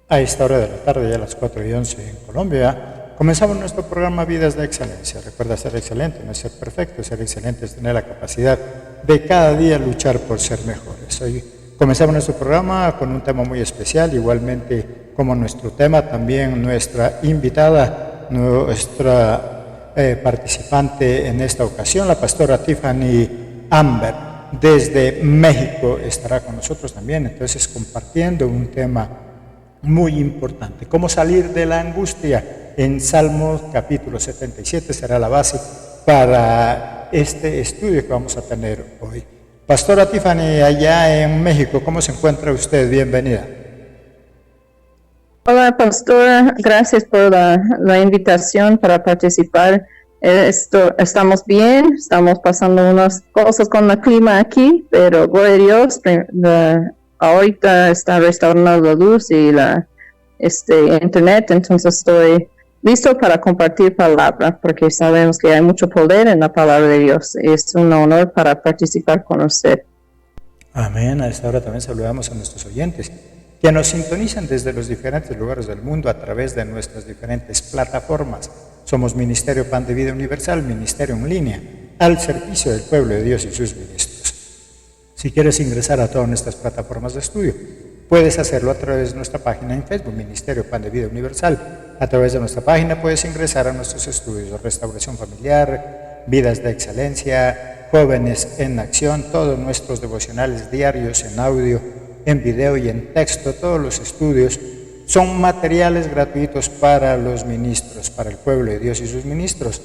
A esta hora de la tarde, ya a las 4:11 en Colombia, comenzamos nuestro programa Vidas de Excelencia. Recuerda, ser excelente no es ser perfecto, ser excelente es tener la capacidad de cada día luchar por ser mejores. Hoy comenzamos nuestro programa con un tema muy especial, igualmente como nuestro tema, también nuestra invitada, nuestra participante en esta ocasión, la pastora Tiffany Amber, desde México, estará con nosotros también, entonces compartiendo un tema muy importante. ¿Cómo salir de la angustia? En Salmos capítulo 77 será la base para este estudio que vamos a tener hoy. Pastora Tiffany, allá en México, ¿cómo se encuentra usted? Bienvenida. Hola, pastora. Gracias por la invitación para participar. Estamos bien, estamos pasando unas cosas con el clima aquí, pero gloria a Dios, ahorita está restaurando la luz y internet, entonces estoy listo para compartir palabra, porque sabemos que hay mucho poder en la palabra de Dios. Es un honor para participar con usted. Amén. A esta hora también saludamos a nuestros oyentes que nos sintonizan desde los diferentes lugares del mundo a través de nuestras diferentes plataformas. Somos Ministerio Pan de Vida Universal, ministerio en línea, al servicio del pueblo de Dios y sus ministros. Si quieres ingresar a todas nuestras plataformas de estudio, puedes hacerlo a través de nuestra página en Facebook, Ministerio Pan de Vida Universal. A través de nuestra página puedes ingresar a nuestros estudios de restauración familiar, vidas de excelencia, jóvenes en acción, todos nuestros devocionales diarios en audio, en video y en texto. Todos los estudios son materiales gratuitos para los ministros, para el pueblo de Dios y sus ministros.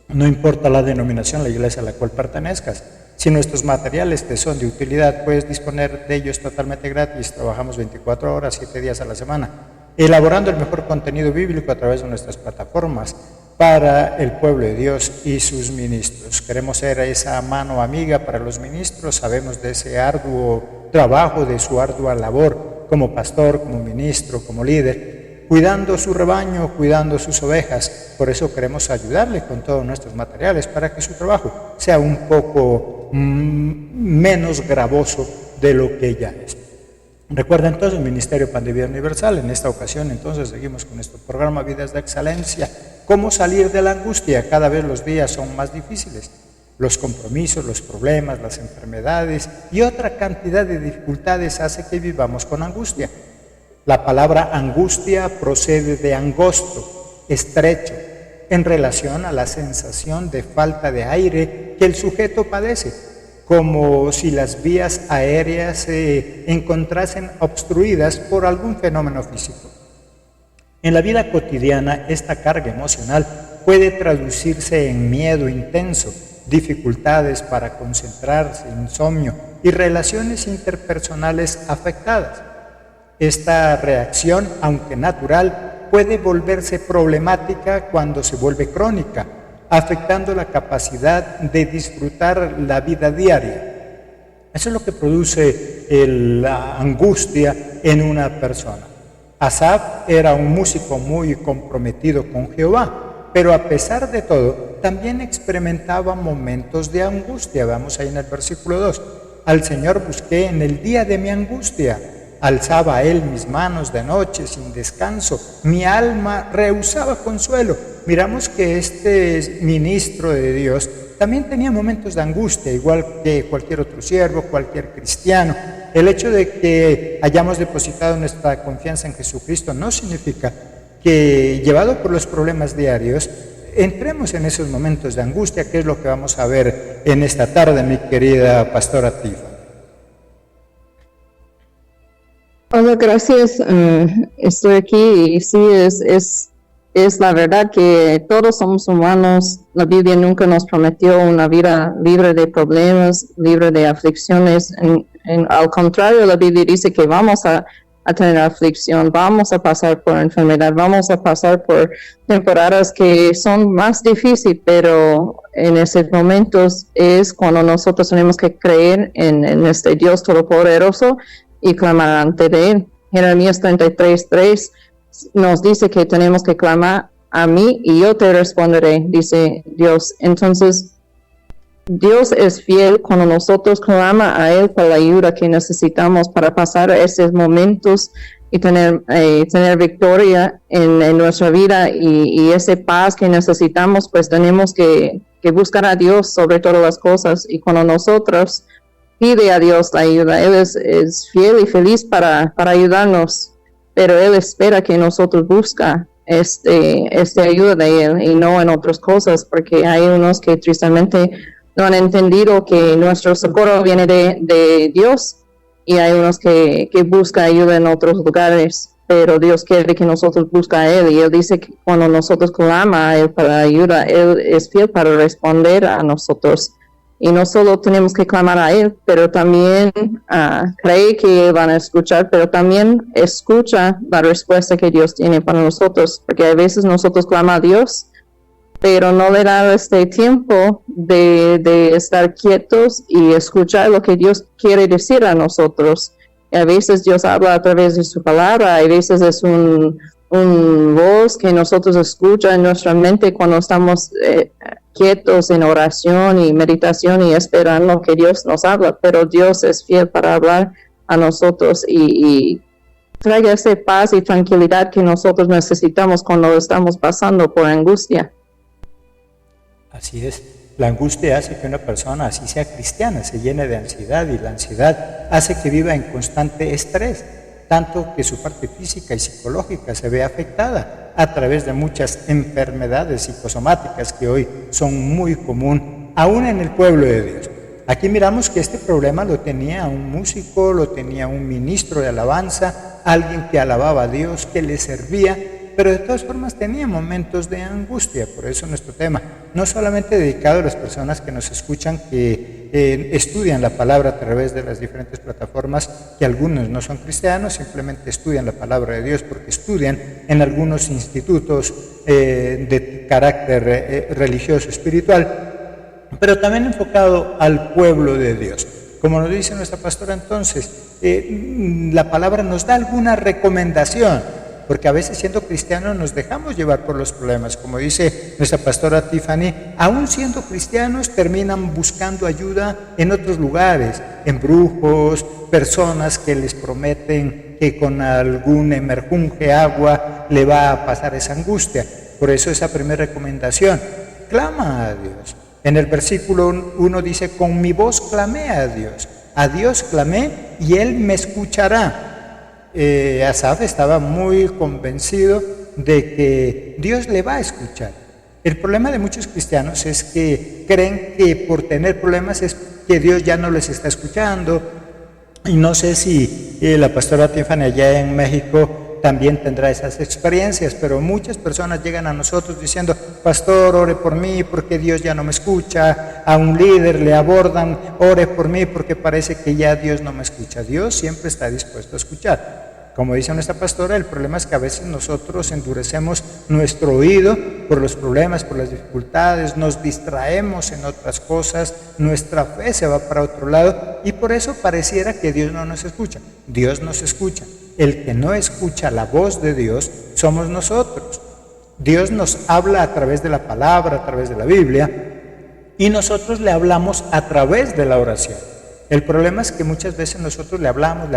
No importa la denominación, la iglesia a la cual pertenezcas. Si nuestros materiales te son de utilidad, puedes disponer de ellos totalmente gratis. Trabajamos 24 horas, 7 días a la semana, elaborando el mejor contenido bíblico a través de nuestras plataformas para el pueblo de Dios y sus ministros. Queremos ser esa mano amiga para los ministros. Sabemos de ese arduo trabajo, de su ardua labor como pastor, como ministro, como líder, cuidando su rebaño, cuidando sus ovejas. Por eso queremos ayudarle con todos nuestros materiales para que su trabajo sea un poco menos gravoso de lo que ya es. Recuerda entonces, Ministerio Pan de Vida Universal. En esta ocasión entonces seguimos con nuestro programa Vidas de Excelencia. ¿Cómo salir de la angustia? Cada vez los días son más difíciles. Los compromisos, los problemas, las enfermedades y otra cantidad de dificultades hace que vivamos con angustia. La palabra angustia procede de angosto, estrecho, en relación a la sensación de falta de aire que el sujeto padece, como si las vías aéreas se encontrasen obstruidas por algún fenómeno físico. En la vida cotidiana, esta carga emocional puede traducirse en miedo intenso, dificultades para concentrarse, insomnio y relaciones interpersonales afectadas. Esta reacción, aunque natural, puede volverse problemática cuando se vuelve crónica, afectando la capacidad de disfrutar la vida diaria. Eso es lo que produce la angustia en una persona. Asaf era un músico muy comprometido con Jehová, pero a pesar de todo, también experimentaba momentos de angustia. Vamos ahí en el versículo 2. Al Señor busqué en el día de mi angustia. Alzaba a Él mis manos de noche sin descanso. Mi alma rehusaba consuelo. Miramos que este ministro de Dios también tenía momentos de angustia, igual que cualquier otro siervo, cualquier cristiano. El hecho de que hayamos depositado nuestra confianza en Jesucristo no significa que, llevado por los problemas diarios, entremos en esos momentos de angustia, que es lo que vamos a ver en esta tarde, mi querida pastora Tifa. Hola, gracias. Estoy aquí y sí, es la verdad que todos somos humanos. La Biblia nunca nos prometió una vida libre de problemas, libre de aflicciones. Al contrario, la Biblia dice que vamos a tener aflicción, vamos a pasar por enfermedad, vamos a pasar por temporadas que son más difíciles, pero en esos momentos es cuando nosotros tenemos que creer en este Dios Todopoderoso y clamar ante Él. Jeremías 33:3 nos dice que tenemos que clamar a mí y yo te responderé, dice Dios. Entonces, Dios es fiel cuando nosotros clamamos a Él por la ayuda que necesitamos para pasar esos momentos y tener victoria en nuestra vida y ese paz que necesitamos, pues tenemos que buscar a Dios sobre todas las cosas. Y cuando nosotros pide a Dios la ayuda, Él es fiel y feliz para ayudarnos, pero Él espera que nosotros busca ayuda de Él y no en otras cosas, porque hay unos que tristemente no han entendido que nuestro socorro viene de Dios, y hay unos que buscan ayuda en otros lugares, pero Dios quiere que nosotros busquemos a Él, y Él dice que cuando nosotros clamamos a Él para ayuda, Él es fiel para responder a nosotros. Y no solo tenemos que clamar a Él, pero también cree que van a escuchar, pero también escucha la respuesta que Dios tiene para nosotros, porque a veces nosotros clamamos a Dios, pero no le da este tiempo de estar quietos y escuchar lo que Dios quiere decir a nosotros. Y a veces Dios habla a través de su palabra, a veces es un voz que nosotros escuchamos en nuestra mente cuando estamos quietos en oración y meditación y esperando que Dios nos habla, pero Dios es fiel para hablar a nosotros y traiga esa paz y tranquilidad que nosotros necesitamos cuando estamos pasando por angustia. Así es, la angustia hace que una persona, así sea cristiana, se llene de ansiedad, y la ansiedad hace que viva en constante estrés, tanto que su parte física y psicológica se ve afectada a través de muchas enfermedades psicosomáticas que hoy son muy común, aún en el pueblo de Dios. Aquí miramos que este problema lo tenía un músico, lo tenía un ministro de alabanza, alguien que alababa a Dios, que le servía, pero de todas formas tenía momentos de angustia. Por eso nuestro tema, no solamente dedicado a las personas que nos escuchan, que estudian la palabra a través de las diferentes plataformas, que algunos no son cristianos, simplemente estudian la palabra de Dios porque estudian en algunos institutos de carácter religioso, espiritual, pero también enfocado al pueblo de Dios. Como nos dice nuestra pastora entonces, la palabra nos da alguna recomendación, porque a veces siendo cristianos nos dejamos llevar por los problemas. Como dice nuestra pastora Tiffany, aún siendo cristianos terminan buscando ayuda en otros lugares, en brujos, personas que les prometen que con algún emerjunje agua le va a pasar esa angustia. Por eso esa primera recomendación, clama a Dios. En el versículo 1 dice, con mi voz clamé a Dios clamé y Él me escuchará. Asaf estaba muy convencido de que Dios le va a escuchar. El problema de muchos cristianos es que creen que por tener problemas es que Dios ya no les está escuchando. Y no sé si la pastora Tiffany allá en México también tendrá esas experiencias, pero muchas personas llegan a nosotros diciendo, pastor, ore por mí porque Dios ya no me escucha. A un líder le abordan, ore por mí porque parece que ya Dios no me escucha. Dios siempre está dispuesto a escuchar. Como dice nuestra pastora, el problema es que a veces nosotros endurecemos nuestro oído por los problemas, por las dificultades, nos distraemos en otras cosas, nuestra fe se va para otro lado y por eso pareciera que Dios no nos escucha. Dios nos escucha. El que no escucha la voz de Dios somos nosotros. Dios nos habla a través de la palabra, a través de la Biblia, y nosotros le hablamos a través de la oración. El problema es que muchas veces nosotros le hablamos,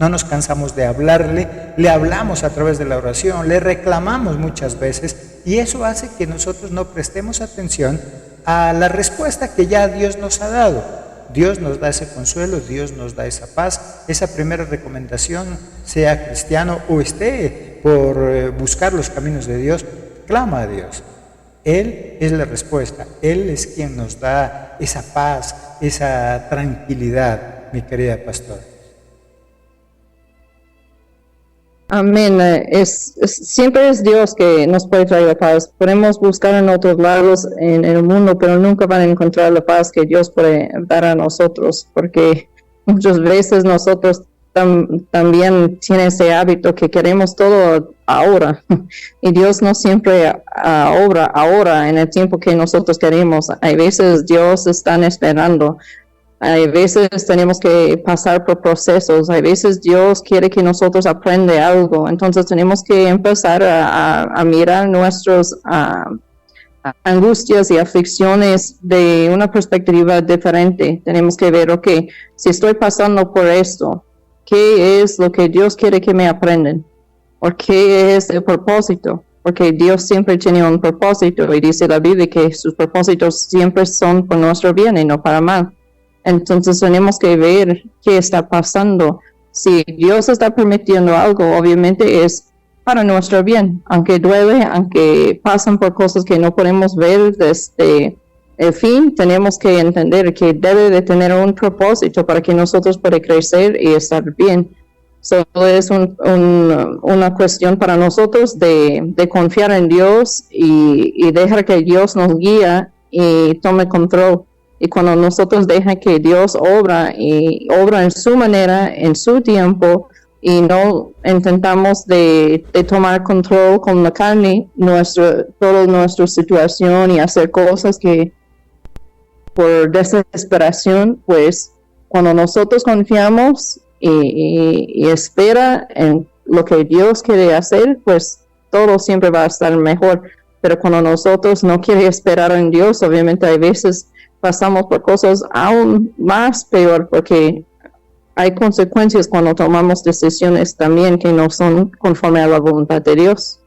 no nos cansamos de hablarle, le hablamos a través de la oración, le reclamamos muchas veces, y eso hace que nosotros no prestemos atención a la respuesta que ya Dios nos ha dado. Dios nos da ese consuelo, Dios nos da esa paz. Esa primera recomendación, sea cristiano o esté por buscar los caminos de Dios, clama a Dios. Él es la respuesta, Él es quien nos da esa paz, esa tranquilidad, mi querida pastora. Amén. Siempre es Dios que nos puede traer la paz. Podemos buscar en otros lados en el mundo, pero nunca van a encontrar la paz que Dios puede dar a nosotros, porque muchas veces nosotros también tiene ese hábito que queremos todo ahora, y Dios no siempre obra ahora en el tiempo que nosotros queremos. Hay veces Dios está esperando, hay veces tenemos que pasar por procesos, hay veces Dios quiere que nosotros aprenda algo, entonces tenemos que empezar a mirar nuestras angustias y aflicciones de una perspectiva diferente. Tenemos que ver, ok, si estoy pasando por esto, qué es lo que Dios quiere que me aprendan, o qué es el propósito, porque Dios siempre tiene un propósito y dice la Biblia que sus propósitos siempre son por nuestro bien y no para mal. Entonces tenemos que ver qué está pasando. Si Dios está permitiendo algo, obviamente es para nuestro bien, aunque duele, aunque pasan por cosas que no podemos ver desde el fin, tenemos que entender que debe de tener un propósito para que nosotros podamos crecer y estar bien. Solo es una cuestión para nosotros de confiar en Dios y dejar que Dios nos guíe y tome control. Y cuando nosotros dejamos que Dios obra en su manera, en su tiempo, y no intentamos de tomar control con la carne, toda nuestra situación y hacer cosas que por desesperación, pues cuando nosotros confiamos y espera en lo que Dios quiere hacer, pues todo siempre va a estar mejor. Pero cuando nosotros no queremos esperar en Dios, obviamente hay veces pasamos por cosas aún más peor, porque hay consecuencias cuando tomamos decisiones también que no son conforme a la voluntad de Dios.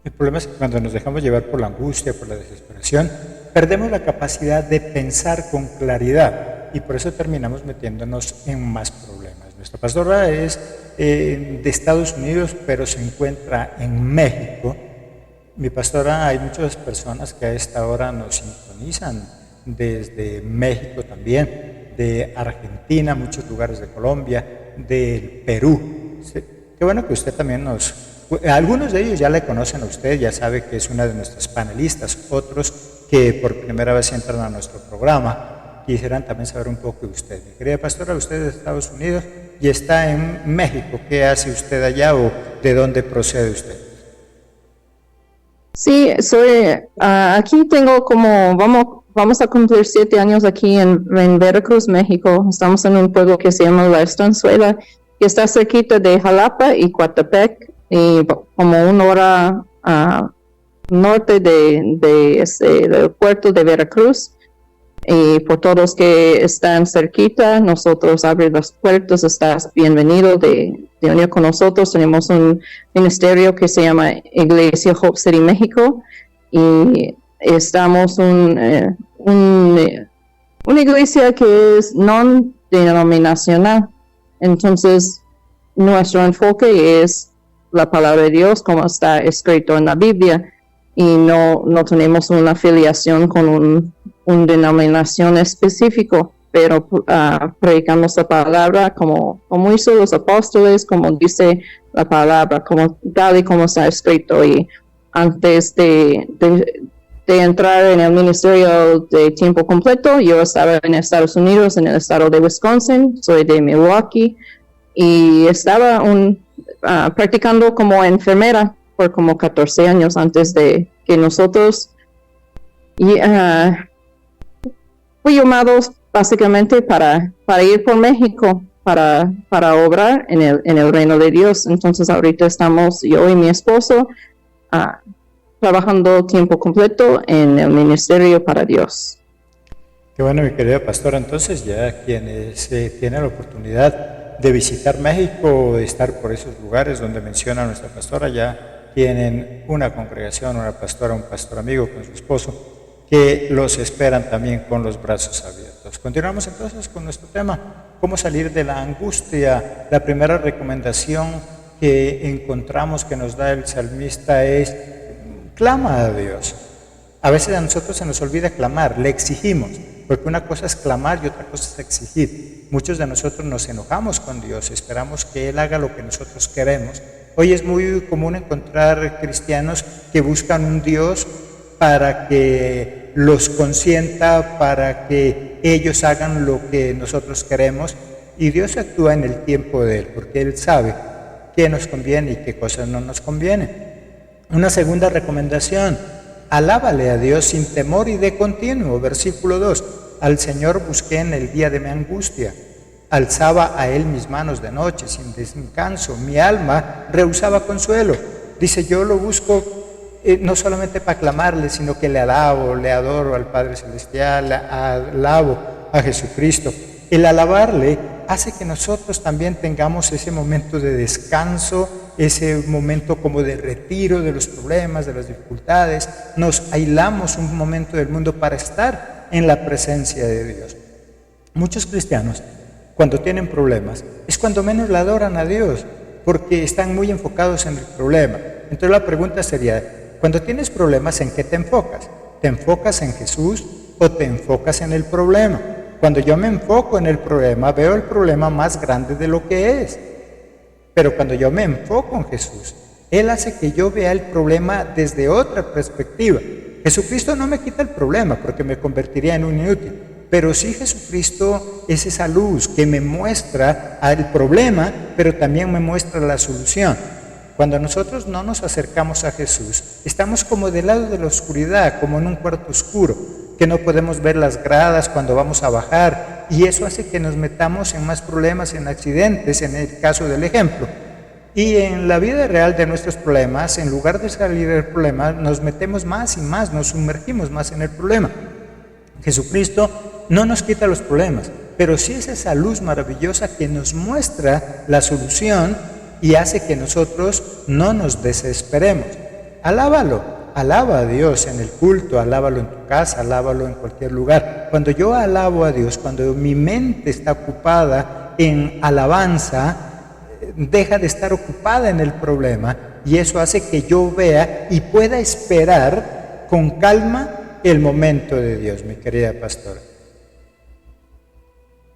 El problema es que cuando nos dejamos llevar por la angustia, por la desesperación, perdemos la capacidad de pensar con claridad y por eso terminamos metiéndonos en más problemas. Nuestra pastora es de Estados Unidos, pero se encuentra en México. Mi pastora, hay muchas personas que a esta hora nos sintonizan desde México también, de Argentina, muchos lugares de Colombia, del Perú. Qué bueno que usted también algunos de ellos ya le conocen a usted, ya sabe que es una de nuestras panelistas, otros que por primera vez entran a nuestro programa quisieran también saber un poco de usted. Mi querida pastora, usted es de Estados Unidos y está en México. ¿Qué hace usted allá o de dónde procede usted? Sí, aquí tengo vamos a cumplir 7 años aquí en Veracruz, México. Estamos en un pueblo que se llama La Estanzuela, que está cerquita de Jalapa y Coatepec, y como 1 hora norte del puerto de Veracruz. Y por todos que están cerquita, nosotros abrimos las puertas, estás bienvenido de unir con nosotros. Tenemos un ministerio que se llama Iglesia Hope City México y estamos una iglesia que es no denominacional. Entonces, nuestro enfoque es la palabra de Dios como está escrito en la Biblia y no tenemos una afiliación con una denominación específico, pero predicamos la palabra como hizo los apóstoles, como dice la palabra, tal y como está escrito. Y antes de entrar en el ministerio de tiempo completo, yo estaba en Estados Unidos, en el estado de Wisconsin, soy de Milwaukee, y estaba practicando como enfermera por como 14 años antes de que nosotros fui llamados básicamente para ir por México, para obrar en el reino de Dios. Entonces ahorita estamos yo y mi esposo trabajando tiempo completo en el ministerio para Dios. Qué bueno, mi querida pastora. Entonces ya quienes tienen la oportunidad de visitar México, de estar por esos lugares donde menciona nuestra pastora, ya tienen una congregación, una pastora, un pastor amigo con su esposo, que los esperan también con los brazos abiertos. Continuamos entonces con nuestro tema, cómo salir de la angustia. La primera recomendación que encontramos que nos da el salmista es: clama a Dios. A veces a nosotros se nos olvida clamar, le exigimos, porque una cosa es clamar y otra cosa es exigir. Muchos de nosotros nos enojamos con Dios, esperamos que Él haga lo que nosotros queremos. Hoy es muy común encontrar cristianos que buscan un Dios para que los consienta, para que ellos hagan lo que nosotros queremos, y Dios actúa en el tiempo de Él, porque Él sabe qué nos conviene y qué cosas no nos convienen. Una segunda recomendación: alábale a Dios sin temor y de continuo. Versículo 2: al Señor busqué en el día de mi angustia, alzaba a Él mis manos de noche sin descanso, mi alma rehusaba consuelo. Dice, yo lo busco no solamente para clamarle, sino que le alabo, le adoro al Padre Celestial, alabo a Jesucristo. El alabarle hace que nosotros también tengamos ese momento de descanso, ese momento como de retiro de los problemas, de las dificultades. Nos aislamos un momento del mundo para estar en la presencia de Dios. Muchos cristianos, cuando tienen problemas, es cuando menos le adoran a Dios, porque están muy enfocados en el problema. Entonces la pregunta sería, cuando tienes problemas, ¿en qué te enfocas? ¿Te enfocas en Jesús o te enfocas en el problema? Cuando yo me enfoco en el problema, veo el problema más grande de lo que es. Pero cuando yo me enfoco en Jesús, Él hace que yo vea el problema desde otra perspectiva. Jesucristo no me quita el problema porque me convertiría en un inútil, pero sí Jesucristo es esa luz que me muestra el problema, pero también me muestra la solución. Cuando nosotros no nos acercamos a Jesús, estamos como del lado de la oscuridad, como en un cuarto oscuro, que no podemos ver las gradas cuando vamos a bajar, y eso hace que nos metamos en más problemas, en accidentes, en el caso del ejemplo. Y en la vida real de nuestros problemas, en lugar de salir del problema, nos metemos más y más, nos sumergimos más en el problema. Jesucristo no nos quita los problemas, pero sí es esa luz maravillosa que nos muestra la solución y hace que nosotros no nos desesperemos. Alábalo, alaba a Dios en el culto, alábalo en tu casa, alábalo en cualquier lugar. Cuando yo alabo a Dios, cuando mi mente está ocupada en alabanza, deja de estar ocupada en el problema, y eso hace que yo vea y pueda esperar con calma el momento de Dios, mi querida pastora.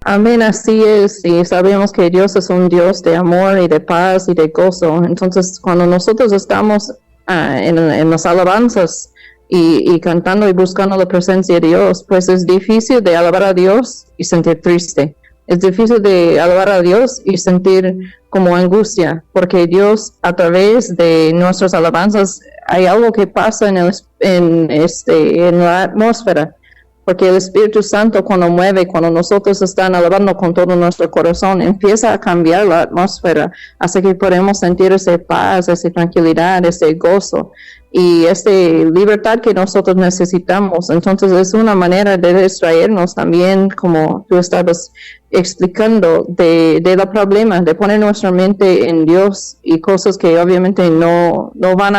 Amén, así es, y sabemos que Dios es un Dios de amor y de paz y de gozo. Entonces, cuando nosotros estamos en las alabanzas y cantando y buscando la presencia de Dios, pues es difícil de alabar a Dios y sentir triste. Es difícil de alabar a Dios y sentir como angustia, porque Dios, a través de nuestras alabanzas, hay algo que pasa en la atmósfera. Porque el Espíritu Santo, cuando mueve, cuando nosotros estamos alabando con todo nuestro corazón, empieza a cambiar la atmósfera, hace que podemos sentir esa paz, esa tranquilidad, ese gozo y esa libertad que nosotros necesitamos. Entonces es una manera de distraernos también, como tú estabas explicando, de los problemas, de poner nuestra mente en Dios y cosas que obviamente no van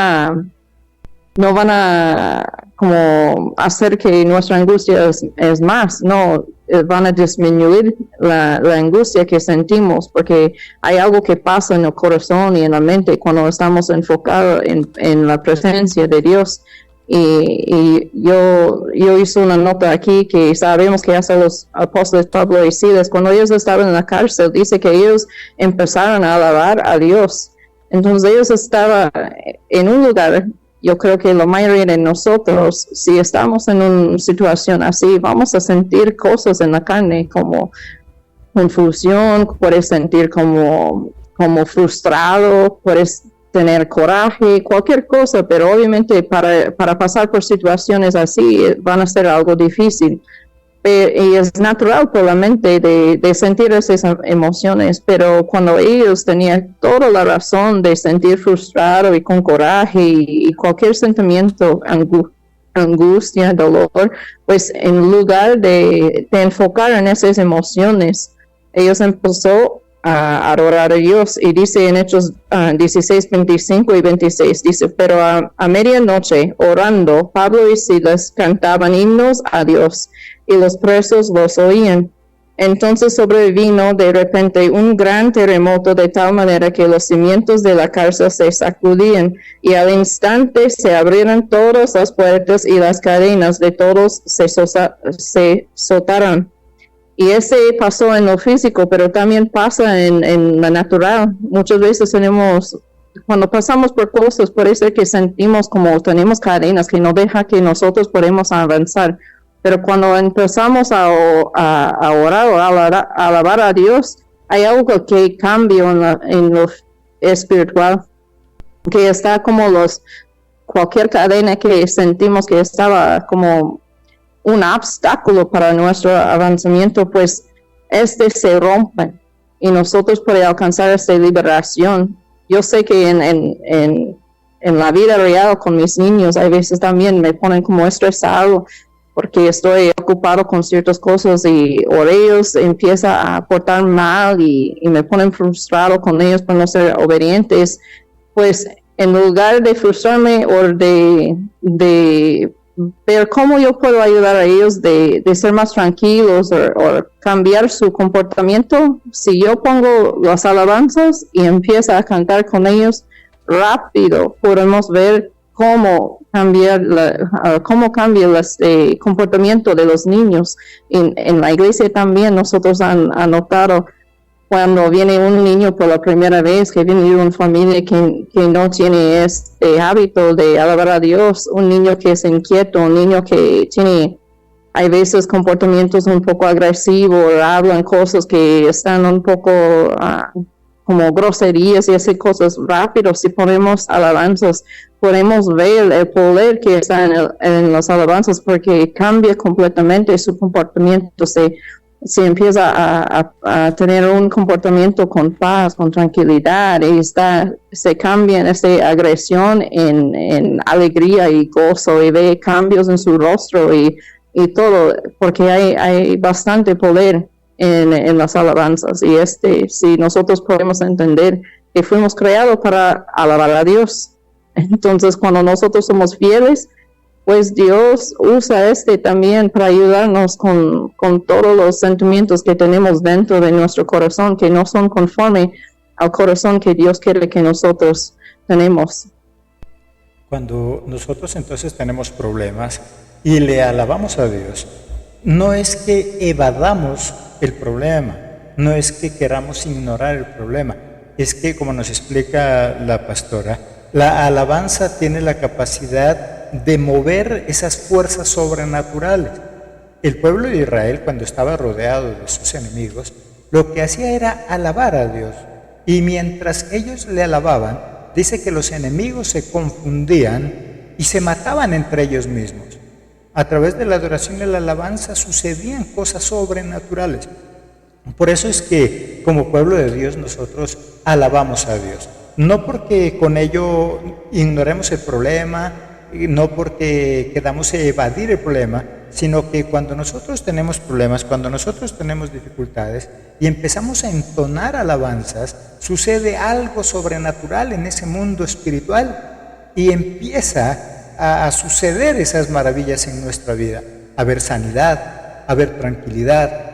a como hacer que nuestra angustia es más, no, van a disminuir la angustia que sentimos, porque hay algo que pasa en el corazón y en la mente cuando estamos enfocados en la presencia de Dios. Y yo hice una nota aquí que sabemos que hasta los apóstoles Pablo y Silas, cuando ellos estaban en la cárcel, dice que ellos empezaron a alabar a Dios. Entonces ellos estaban en un lugar. Yo creo que la mayoría de nosotros, si estamos en una situación así, vamos a sentir cosas en la carne como confusión, puedes sentir como frustrado, puedes tener coraje, cualquier cosa, pero obviamente para pasar por situaciones así van a ser algo difícil. Y es natural por la mente de sentir esas emociones, pero cuando ellos tenían toda la razón de sentir frustrado y con coraje y cualquier sentimiento, angustia, dolor, pues en lugar de enfocar en esas emociones, ellos empezó a adorar a Dios. Y dice en Hechos 16, 25 y 26, dice, pero a medianoche orando, Pablo y Silas cantaban himnos a Dios, y los presos los oían. Entonces sobrevino de repente un gran terremoto, de tal manera que los cimientos de la cárcel se sacudían, y al instante se abrieron todas las puertas y las cadenas de todos se soltaron. Y ese pasó en lo físico, pero también pasa en la natural. Muchas veces cuando pasamos por cosas, puede ser que sentimos como tenemos cadenas que no dejan que nosotros podamos avanzar. Pero cuando empezamos a orar o a alabar a Dios, hay algo que cambia en lo espiritual, que está como cualquier cadena que sentimos que estaba como un obstáculo para nuestro avanzamiento, pues se rompe y nosotros podemos alcanzar esta liberación. Yo sé que en la vida real con mis niños, a veces también me ponen como estresado. porque estoy ocupado con ciertas cosas o ellos empiezan a portar mal y me ponen frustrado con ellos por no ser obedientes, pues en lugar de frustrarme o de ver cómo yo puedo ayudar a ellos de ser más tranquilos o cambiar su comportamiento, si yo pongo las alabanzas y empiezo a cantar con ellos, rápido podemos ver cómo cambia el comportamiento de los niños. En la iglesia también nosotros han notado cuando viene un niño por la primera vez, que viene de una familia que no tiene este hábito de alabar a Dios, un niño que es inquieto, un niño que tiene, hay veces comportamientos un poco agresivos, hablan cosas que están un poco como groserías y hacer cosas rápido. Si ponemos alabanzas, podemos ver el poder que está en las alabanzas, porque cambia completamente su comportamiento. Se empieza a tener un comportamiento con paz, con tranquilidad, y se cambia esa agresión en alegría y gozo, y ve cambios en su rostro y todo, porque hay bastante poder en las alabanzas. Y si nosotros podemos entender que fuimos creados para alabar a Dios, entonces cuando nosotros somos fieles, pues Dios usa también para ayudarnos con todos los sentimientos que tenemos dentro de nuestro corazón, que no son conforme al corazón que Dios quiere que nosotros tenemos. Cuando nosotros entonces tenemos problemas y le alabamos a Dios, no es que evadamos el problema, no es que queramos ignorar el problema, es que, como nos explica la pastora, la alabanza tiene la capacidad de mover esas fuerzas sobrenaturales. El pueblo de Israel, cuando estaba rodeado de sus enemigos, lo que hacía era alabar a Dios. Y mientras ellos le alababan, dice que los enemigos se confundían y se mataban entre ellos mismos. A través de la adoración y la alabanza sucedían cosas sobrenaturales. Por eso es que, como pueblo de Dios, nosotros alabamos a Dios. No porque con ello ignoremos el problema, no porque queramos evadir el problema, sino que cuando nosotros tenemos problemas, cuando nosotros tenemos dificultades y empezamos a entonar alabanzas, sucede algo sobrenatural en ese mundo espiritual y empieza a suceder esas maravillas en nuestra vida. A haber sanidad, a haber tranquilidad.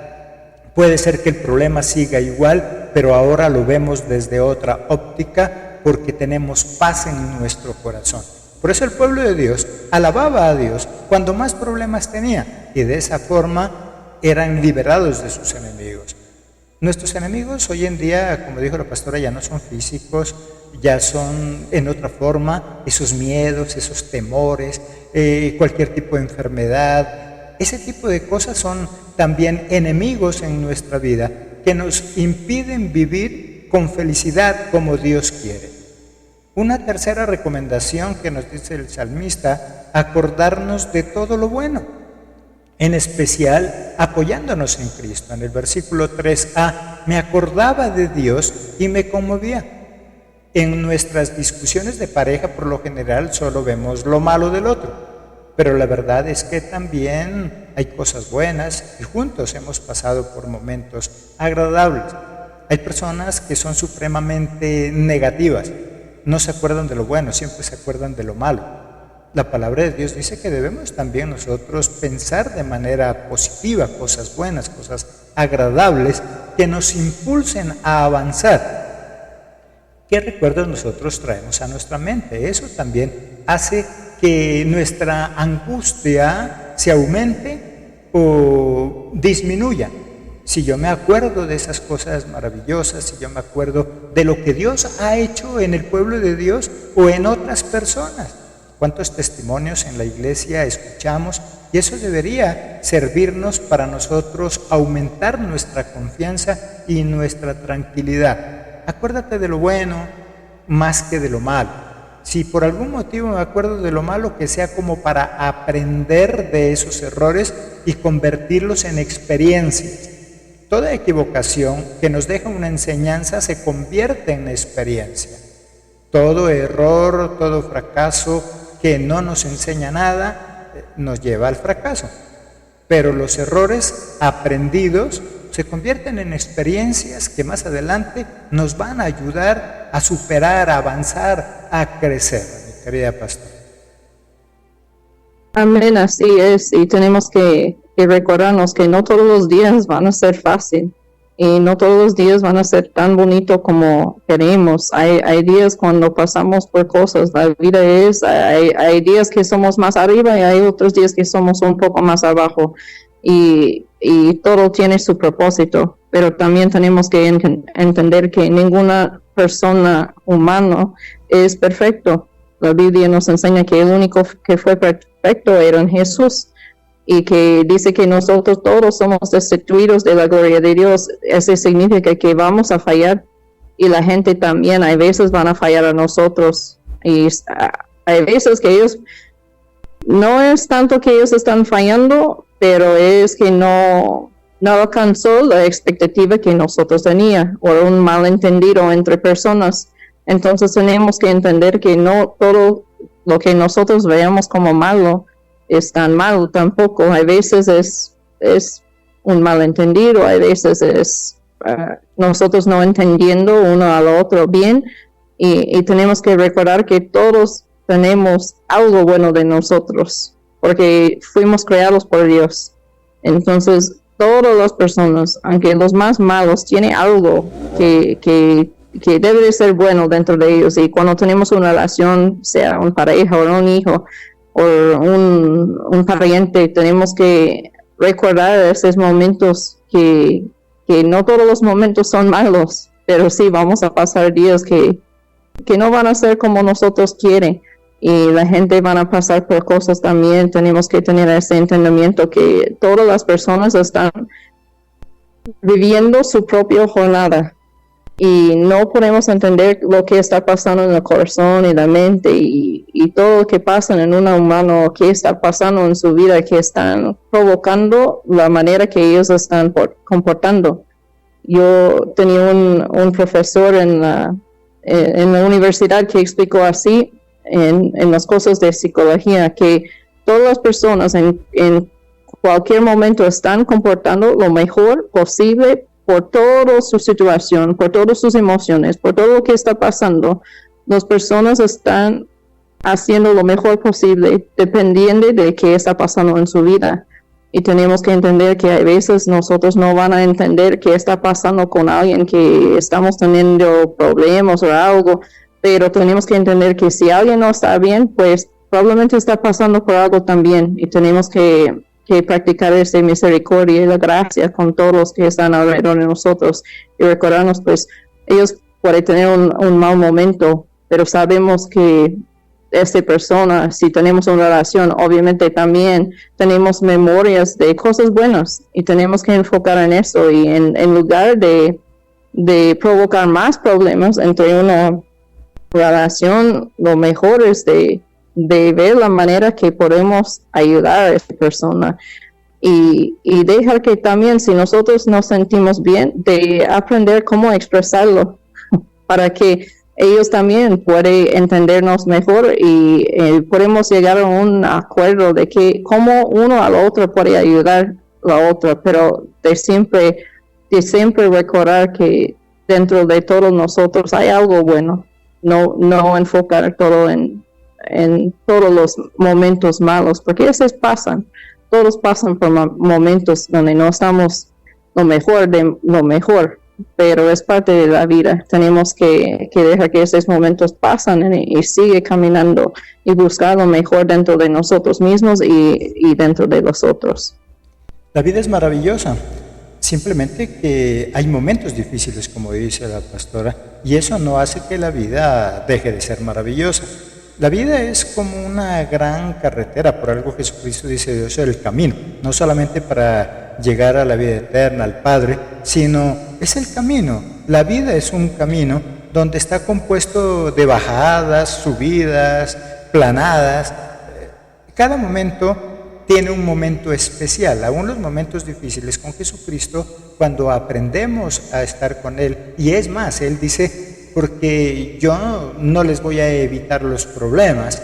Puede ser que el problema siga igual, pero ahora lo vemos desde otra óptica porque tenemos paz en nuestro corazón. Por eso el pueblo de Dios alababa a Dios cuando más problemas tenía, y de esa forma eran liberados de sus enemigos. Nuestros enemigos hoy en día, como dijo la pastora, ya no son físicos, ya son en otra forma, esos miedos, esos temores, cualquier tipo de enfermedad. Ese tipo de cosas son también enemigos en nuestra vida que nos impiden vivir con felicidad como Dios quiere. Una tercera recomendación que nos dice el salmista, acordarnos de todo lo bueno, en especial apoyándonos en Cristo. En el versículo 3a, me acordaba de Dios y me conmovía. En nuestras discusiones de pareja, por lo general, solo vemos lo malo del otro, pero la verdad es que también hay cosas buenas y juntos hemos pasado por momentos agradables. Hay personas que son supremamente negativas, no se acuerdan de lo bueno, siempre se acuerdan de lo malo. La palabra de Dios dice que debemos también nosotros pensar de manera positiva, cosas buenas, cosas agradables, que nos impulsen a avanzar. ¿Qué recuerdos nosotros traemos a nuestra mente? Eso también hace que nuestra angustia se aumente o disminuya. Si yo me acuerdo de esas cosas maravillosas, si yo me acuerdo de lo que Dios ha hecho en el pueblo de Dios o en otras personas. ¿Cuántos testimonios en la iglesia escuchamos? Y eso debería servirnos para nosotros aumentar nuestra confianza y nuestra tranquilidad. Acuérdate de lo bueno más que de lo malo. Si por algún motivo me acuerdo de lo malo, que sea como para aprender de esos errores y convertirlos en experiencias. Toda equivocación que nos deja una enseñanza se convierte en experiencia. Todo error, todo fracaso que no nos enseña nada, nos lleva al fracaso. pero los errores aprendidos se convierten en experiencias que más adelante nos van a ayudar a superar, a avanzar, a crecer, mi querida pastora. Amén, así es, y tenemos que recordarnos que no todos los días van a ser fácil y no todos los días van a ser tan bonitos como queremos. Hay días cuando pasamos por cosas, la vida hay días que somos más arriba y hay otros días que somos un poco más abajo, y todo tiene su propósito, pero también tenemos que entender que ninguna persona humana es perfecto. La Biblia nos enseña que el único que fue perfecto era Jesús, y que dice que nosotros todos somos destituidos de la gloria de Dios. Eso significa que vamos a fallar, y la gente también hay veces van a fallar a nosotros, y hay veces que ellos, no es tanto que ellos están fallando, pero es que no alcanzó la expectativa que nosotros teníamos, o un malentendido entre personas. Entonces tenemos que entender que no todo lo que nosotros veamos como malo es tan malo tampoco. Hay veces es un malentendido, hay veces es nosotros no entendiendo uno al otro bien, y tenemos que recordar que todos tenemos algo bueno de nosotros, porque fuimos creados por Dios. Entonces todas las personas, aunque los más malos, tienen algo que debe de ser bueno dentro de ellos, y cuando tenemos una relación, sea una pareja o un hijo o un pariente, tenemos que recordar esos momentos que no todos los momentos son malos, pero sí vamos a pasar días que no van a ser como nosotros quieren, y la gente van a pasar por cosas también. Tenemos que tener ese entendimiento que todas las personas están viviendo su propia jornada, y no podemos entender lo que está pasando en el corazón y la mente y todo lo que pasa en un humano, qué está pasando en su vida, que están provocando la manera que ellos están comportando. Yo tenía un profesor en la universidad que explicó así en las cosas de psicología, que todas las personas en cualquier momento están comportando lo mejor posible por toda su situación, por todas sus emociones, por todo lo que está pasando. Las personas están haciendo lo mejor posible dependiendo de qué está pasando en su vida. Y tenemos que entender que a veces nosotros no van a entender qué está pasando con alguien, que estamos teniendo problemas o algo, pero tenemos que entender que si alguien no está bien, pues probablemente está pasando por algo también, y tenemos que practicar esa misericordia y la gracia con todos los que están alrededor de nosotros, y recordarnos, pues ellos pueden tener un mal momento, pero sabemos que esta persona, si tenemos una relación, obviamente también tenemos memorias de cosas buenas, y tenemos que enfocar en eso, y en lugar de provocar más problemas entre una relación, lo mejor es de ver la manera que podemos ayudar a esta persona, y dejar que también, si nosotros nos sentimos bien, de aprender cómo expresarlo para que ellos también pueden entendernos mejor, y podemos llegar a un acuerdo de que cómo uno al otro puede ayudar a la otra, pero de siempre recordar que dentro de todos nosotros hay algo bueno, no enfocar todo en todos los momentos malos, porque esos pasan, todos pasan por momentos donde no estamos lo mejor de lo mejor, pero es parte de la vida. Tenemos que dejar que esos momentos pasen y sigue caminando y buscar lo mejor dentro de nosotros mismos y dentro de los otros. La vida es maravillosa, simplemente que hay momentos difíciles, como dice la pastora, y eso no hace que la vida deje de ser maravillosa. La vida es como una gran carretera, por algo Jesucristo dice: Dios es el camino, no solamente para llegar a la vida eterna, al Padre, sino es el camino. La vida es un camino donde está compuesto de bajadas, subidas, planadas. Cada momento tiene un momento especial, aún los momentos difíciles con Jesucristo, cuando aprendemos a estar con Él. Y es más, Él dice: porque yo no les voy a evitar los problemas,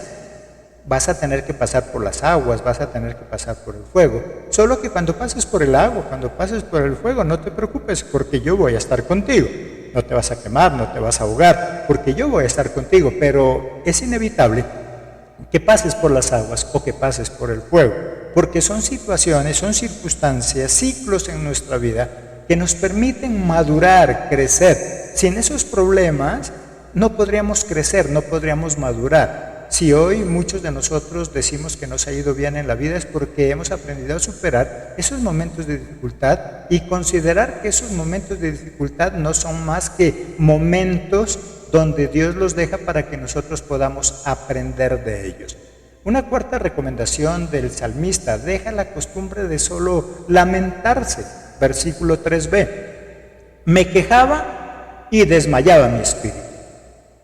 vas a tener que pasar por las aguas, vas a tener que pasar por el fuego. Solo que cuando pases por el agua, cuando pases por el fuego, no te preocupes, porque yo voy a estar contigo. No te vas a quemar, no te vas a ahogar, porque yo voy a estar contigo. Pero es inevitable que pases por las aguas o que pases por el fuego, porque son situaciones, son circunstancias, ciclos en nuestra vida que nos permiten madurar, crecer. Sin esos problemas no podríamos crecer, no podríamos madurar. Si hoy muchos de nosotros decimos que nos ha ido bien en la vida, es porque hemos aprendido a superar esos momentos de dificultad y considerar que esos momentos de dificultad no son más que momentos donde Dios los deja para que nosotros podamos aprender de ellos. Una cuarta recomendación del salmista: deja la costumbre de solo lamentarse. Versículo 3b. Me quejaba y desmayaba mi espíritu.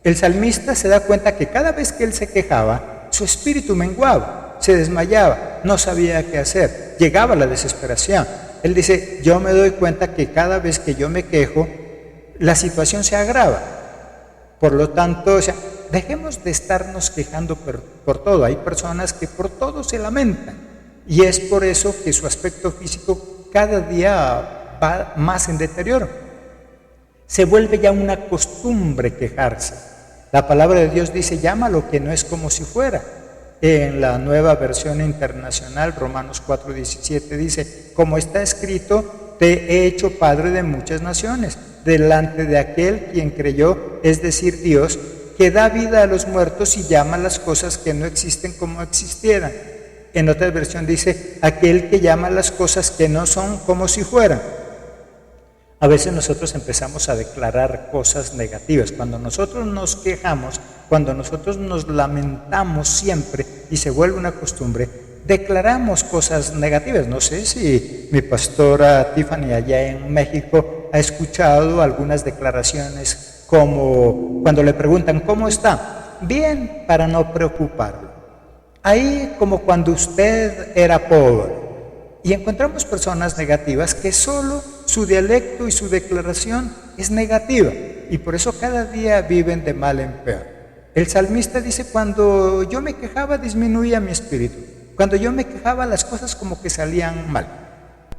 El salmista se da cuenta que cada vez que él se quejaba, su espíritu menguaba, se desmayaba, no sabía qué hacer, llegaba la desesperación. Él dice, yo me doy cuenta que cada vez que yo me quejo, la situación se agrava. Por lo tanto, dejemos de estarnos quejando por todo. Hay personas que por todo se lamentan y es por eso que su aspecto físico cada día va más en deterioro. Se vuelve ya una costumbre quejarse. La palabra de Dios dice, llama lo que no es como si fuera. En la Nueva Versión Internacional, Romanos 4:17 dice, como está escrito, te he hecho padre de muchas naciones, delante de aquel quien creyó, es decir, Dios, que da vida a los muertos y llama las cosas que no existen como existieran. En otra versión dice, aquel que llama las cosas que no son como si fueran. A veces nosotros empezamos a declarar cosas negativas. Cuando nosotros nos quejamos, cuando nosotros nos lamentamos siempre y se vuelve una costumbre, declaramos cosas negativas. No sé si mi pastora Tiffany allá en México ha escuchado algunas declaraciones como cuando le preguntan, ¿cómo está? Bien, para no preocuparlo. Ahí como cuando usted era pobre. Y encontramos personas negativas que solo su dialecto y su declaración es negativa. Y por eso cada día viven de mal en peor. El salmista dice, cuando yo me quejaba disminuía mi espíritu. Cuando yo me quejaba las cosas como que salían mal.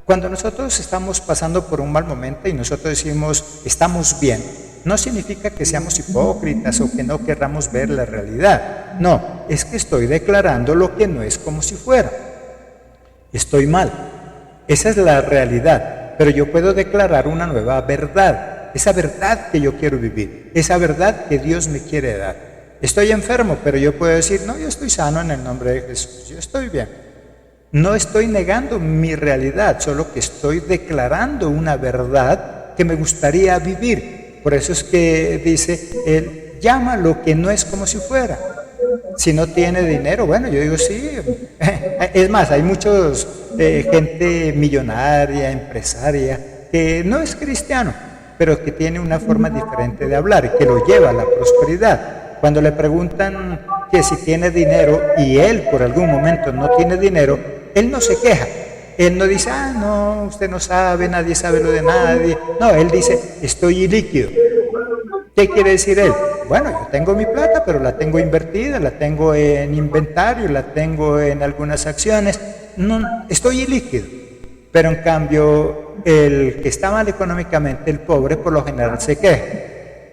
Cuando nosotros estamos pasando por un mal momento y nosotros decimos, estamos bien, no significa que seamos hipócritas o que no querramos ver la realidad. No, es que estoy declarando lo que no es como si fuera. Estoy mal. Esa es la realidad. Pero yo puedo declarar una nueva verdad. Esa verdad que yo quiero vivir. Esa verdad que Dios me quiere dar. Estoy enfermo, pero yo puedo decir, no, yo estoy sano en el nombre de Jesús. Yo estoy bien. No estoy negando mi realidad, solo que estoy declarando una verdad que me gustaría vivir. Por eso es que dice, él llama lo que no es como si fuera. Si no tiene dinero, bueno, yo digo sí. Es más, hay muchos gente millonaria, empresaria, que no es cristiano, pero que tiene una forma diferente de hablar y que lo lleva a la prosperidad. Cuando le preguntan que si tiene dinero y él por algún momento no tiene dinero, él no se queja. Él no dice, no, usted no sabe, nadie sabe lo de nadie. No, él dice, estoy ilíquido. ¿Qué quiere decir él? Bueno, yo tengo mi plata, pero la tengo invertida, la tengo en inventario, la tengo en algunas acciones. No, estoy ilíquido. Pero en cambio, el que está mal económicamente, el pobre, por lo general se queja.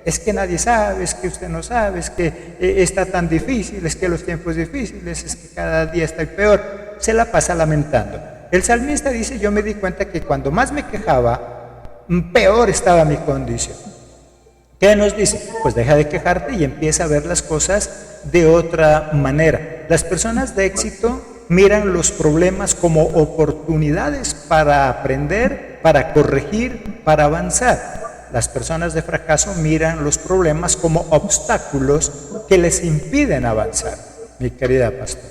Es que nadie sabe, es que usted no sabe, es que está tan difícil, es que los tiempos difíciles, es que cada día está peor. Se la pasa lamentando. El salmista dice, yo me di cuenta que cuando más me quejaba, peor estaba mi condición. ¿Qué nos dice? Pues deja de quejarte y empieza a ver las cosas de otra manera. Las personas de éxito miran los problemas como oportunidades para aprender, para corregir, para avanzar. Las personas de fracaso miran los problemas como obstáculos que les impiden avanzar. Mi querida pastora.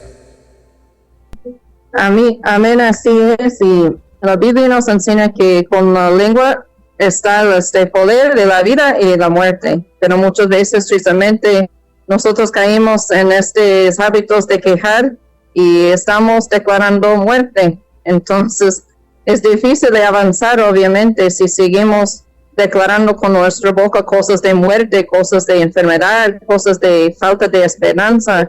Amén, así es. Y la Biblia nos enseña que con la lengua está este poder de la vida y de la muerte, pero muchas veces tristemente nosotros caímos en estos hábitos de quejar y estamos declarando muerte. Entonces es difícil de avanzar, obviamente, si seguimos declarando con nuestra boca cosas de muerte, cosas de enfermedad, cosas de falta de esperanza.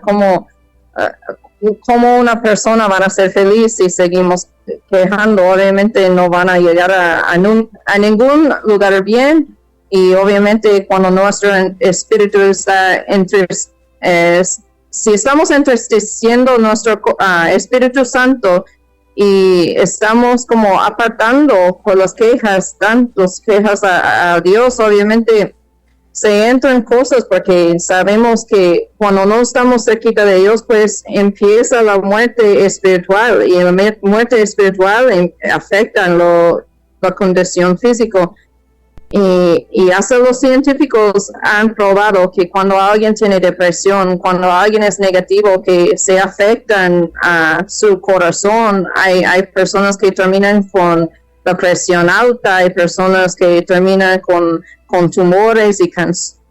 ¿cómo una persona va a ser feliz si seguimos quejando? Obviamente no van a llegar a ningún lugar bien, y obviamente cuando nuestro espíritu está si estamos entristeciendo nuestro Espíritu Santo y estamos como apartando por las quejas, tantas quejas a Dios, obviamente se entran cosas, porque sabemos que cuando no estamos cerquita de Dios, pues empieza la muerte espiritual, y la muerte espiritual afecta la condición física. Y hasta los científicos han probado que cuando alguien tiene depresión, cuando alguien es negativo, que se afectan a su corazón. Hay personas que terminan con la presión alta, hay personas que terminan con tumores y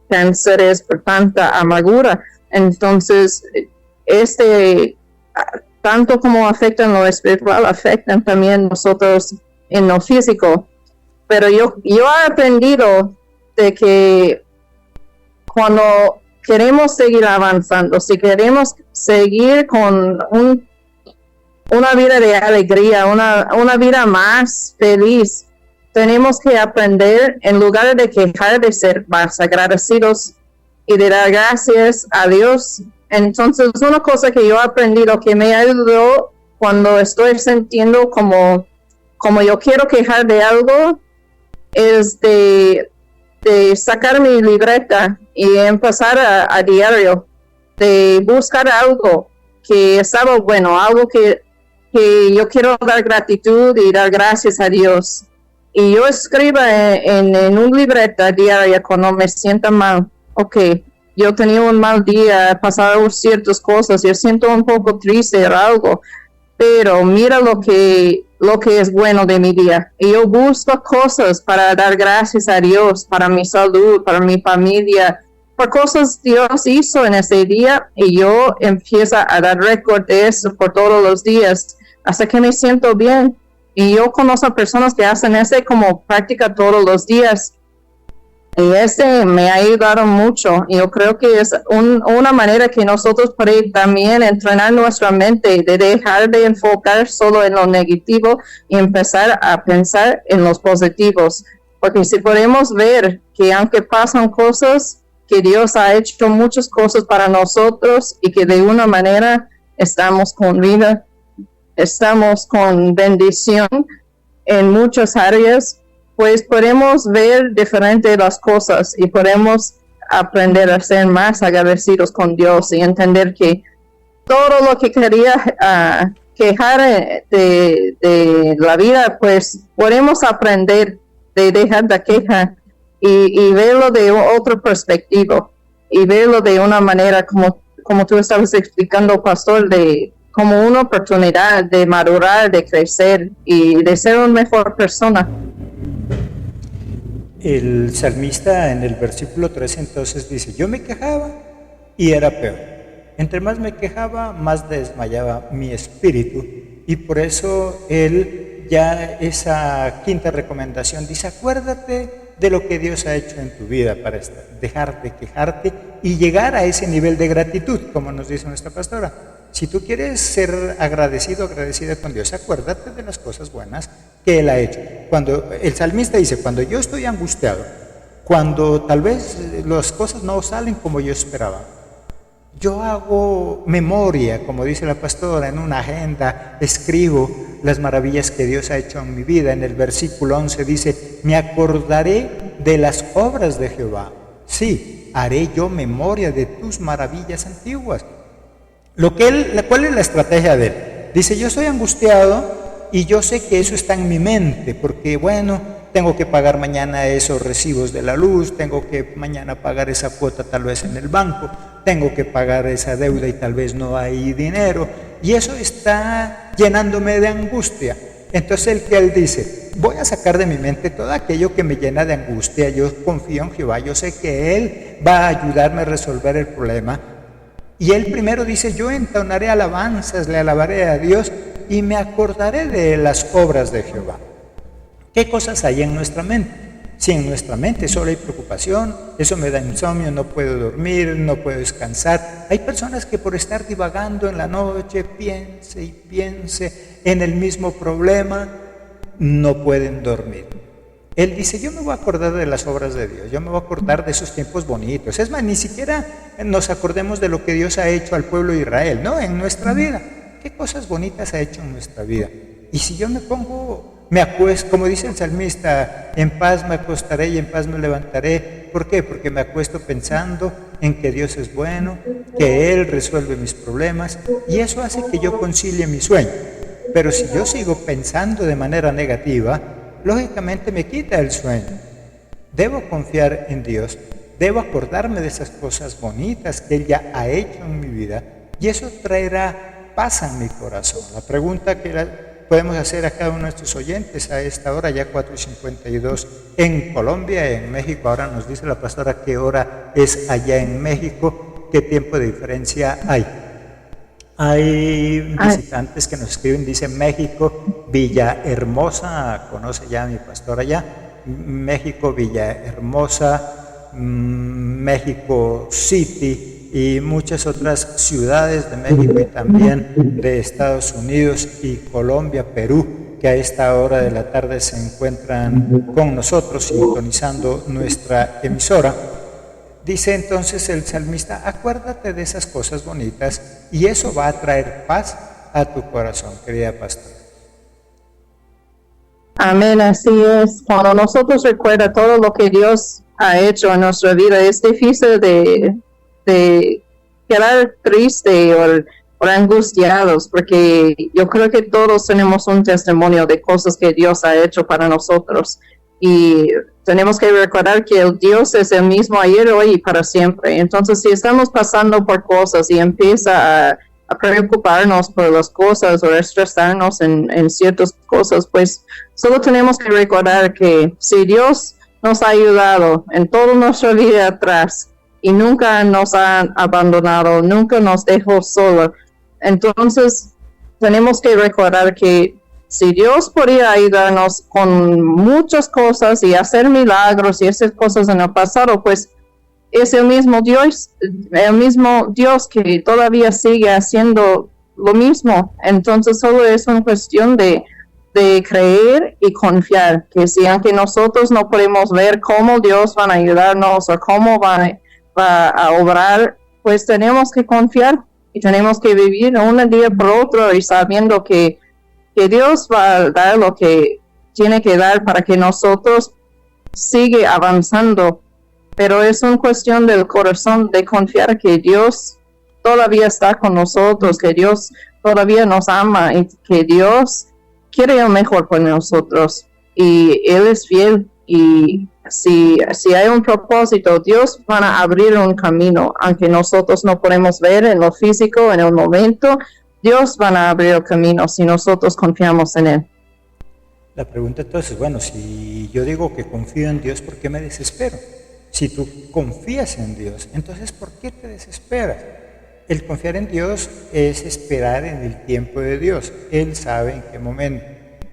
cánceres por tanta amargura. Entonces, tanto como afectan lo espiritual, afectan también nosotros en lo físico. Pero yo he aprendido de que cuando queremos seguir avanzando, si queremos seguir con una vida de alegría, una vida más feliz, tenemos que aprender, en lugar de quejar, de ser más agradecidos y de dar gracias a Dios. Entonces, una cosa que yo he aprendido que me ayudó cuando estoy sintiendo como yo quiero quejar de algo, es de sacar mi libreta y empezar a diario, de buscar algo que estaba bueno, algo que yo quiero dar gratitud y dar gracias a Dios. Y yo escribo en un libreta diaria cuando me siento mal. Ok, yo tenía un mal día, pasaron ciertas cosas, yo siento un poco triste o algo, pero mira lo que es bueno de mi día. Y yo busco cosas para dar gracias a Dios, para mi salud, para mi familia, por cosas Dios hizo en ese día, y yo empiezo a dar récord de eso por todos los días, hasta que me siento bien. Y yo conozco personas que hacen ese como práctica todos los días, y ese me ha ayudado mucho. Y yo creo que es una manera que nosotros podemos también entrenar nuestra mente, de dejar de enfocar solo en lo negativo y empezar a pensar en los positivos. Porque si podemos ver que aunque pasan cosas, que Dios ha hecho muchas cosas para nosotros, y que de una manera estamos con vida, estamos con bendición en muchas áreas, pues podemos ver diferente las cosas y podemos aprender a ser más agradecidos con Dios y entender que todo lo que quería quejar de la vida, pues podemos aprender de dejar la queja y verlo de otra perspectiva, y verlo de una manera como tú estabas explicando, pastor, como una oportunidad de madurar, de crecer y de ser una mejor persona. El salmista en el versículo 3 entonces dice: yo me quejaba y era peor. Entre más me quejaba, más desmayaba mi espíritu. Y por eso él, ya esa quinta recomendación, dice: acuérdate de lo que Dios ha hecho en tu vida para dejar de quejarte y llegar a ese nivel de gratitud, como nos dice nuestra pastora. Si tú quieres ser agradecida con Dios, acuérdate de las cosas buenas que Él ha hecho. Cuando el salmista dice: cuando yo estoy angustiado, cuando tal vez las cosas no salen como yo esperaba, yo hago memoria, como dice la pastora, en una agenda, escribo las maravillas que Dios ha hecho en mi vida. En el versículo 11 dice: me acordaré de las obras de Jehová. Sí, haré yo memoria de tus maravillas antiguas. ¿Cuál es la estrategia de él? Dice: yo estoy angustiado y yo sé que eso está en mi mente, porque tengo que pagar mañana esos recibos de la luz, tengo que mañana pagar esa cuota tal vez en el banco, tengo que pagar esa deuda y tal vez no hay dinero, y eso está llenándome de angustia. Entonces él dice: voy a sacar de mi mente todo aquello que me llena de angustia. Yo confío en Jehová, yo sé que Él va a ayudarme a resolver el problema. Y él primero dice: yo entonaré alabanzas, le alabaré a Dios y me acordaré de las obras de Jehová. ¿Qué cosas hay en nuestra mente? Si en nuestra mente solo hay preocupación, eso me da insomnio, no puedo dormir, no puedo descansar. Hay personas que por estar divagando en la noche, piense y piense en el mismo problema, no pueden dormir. Él dice, yo me voy a acordar de las obras de Dios, yo me voy a acordar de esos tiempos bonitos. Es más, ni siquiera nos acordemos de lo que Dios ha hecho al pueblo de Israel, ¿no? En nuestra vida. ¿Qué cosas bonitas ha hecho en nuestra vida? Y si yo me acuesto, como dice el salmista, en paz me acostaré y en paz me levantaré. ¿Por qué? Porque me acuesto pensando en que Dios es bueno, que Él resuelve mis problemas, y eso hace que yo concilie mi sueño. Pero si yo sigo pensando de manera negativa, lógicamente me quita el sueño. Debo confiar en Dios, debo acordarme de esas cosas bonitas que Él ya ha hecho en mi vida, y eso traerá paz a mi corazón. La pregunta que podemos hacer a cada uno de nuestros oyentes a esta hora, ya 4:52 en Colombia, en México, ahora nos dice la pastora qué hora es allá en México, qué tiempo de diferencia hay. Hay visitantes que nos escriben, dice México, Villahermosa, conoce ya a mi pastor allá, México, Villahermosa, México City y muchas otras ciudades de México y también de Estados Unidos y Colombia, Perú, que a esta hora de la tarde se encuentran con nosotros sintonizando nuestra emisora. Dice entonces el salmista, acuérdate de esas cosas bonitas y eso va a traer paz a tu corazón, querida pastora. Amén, así es. Cuando nosotros recuerda todo lo que Dios ha hecho en nuestra vida, es difícil de quedar triste o angustiados, porque yo creo que todos tenemos un testimonio de cosas que Dios ha hecho para nosotros. Y tenemos que recordar que el Dios es el mismo ayer, hoy y para siempre. Entonces, si estamos pasando por cosas y empieza a preocuparnos por las cosas o estresarnos en ciertas cosas, pues solo tenemos que recordar que si Dios nos ha ayudado en toda nuestra vida atrás y nunca nos ha abandonado, nunca nos dejó solos, entonces tenemos que recordar que si Dios podía ayudarnos con muchas cosas y hacer milagros y esas cosas en el pasado, pues es el mismo Dios que todavía sigue haciendo lo mismo. Entonces solo es una cuestión de creer y confiar, que si aunque nosotros no podemos ver cómo Dios va a ayudarnos o cómo va a obrar, pues tenemos que confiar y tenemos que vivir un día por otro y sabiendo que Dios va a dar lo que tiene que dar para que nosotros siga avanzando. Pero es una cuestión del corazón de confiar que Dios todavía está con nosotros, que Dios todavía nos ama y que Dios quiere el mejor para nosotros. Y Él es fiel y si hay un propósito, Dios va a abrir un camino, aunque nosotros no podemos ver en lo físico en el momento. Dios va a abrir el camino si nosotros confiamos en Él. La pregunta entonces, bueno, si yo digo que confío en Dios, ¿por qué me desespero? Si tú confías en Dios, entonces ¿por qué te desesperas? El confiar en Dios es esperar en el tiempo de Dios. Él sabe en qué momento.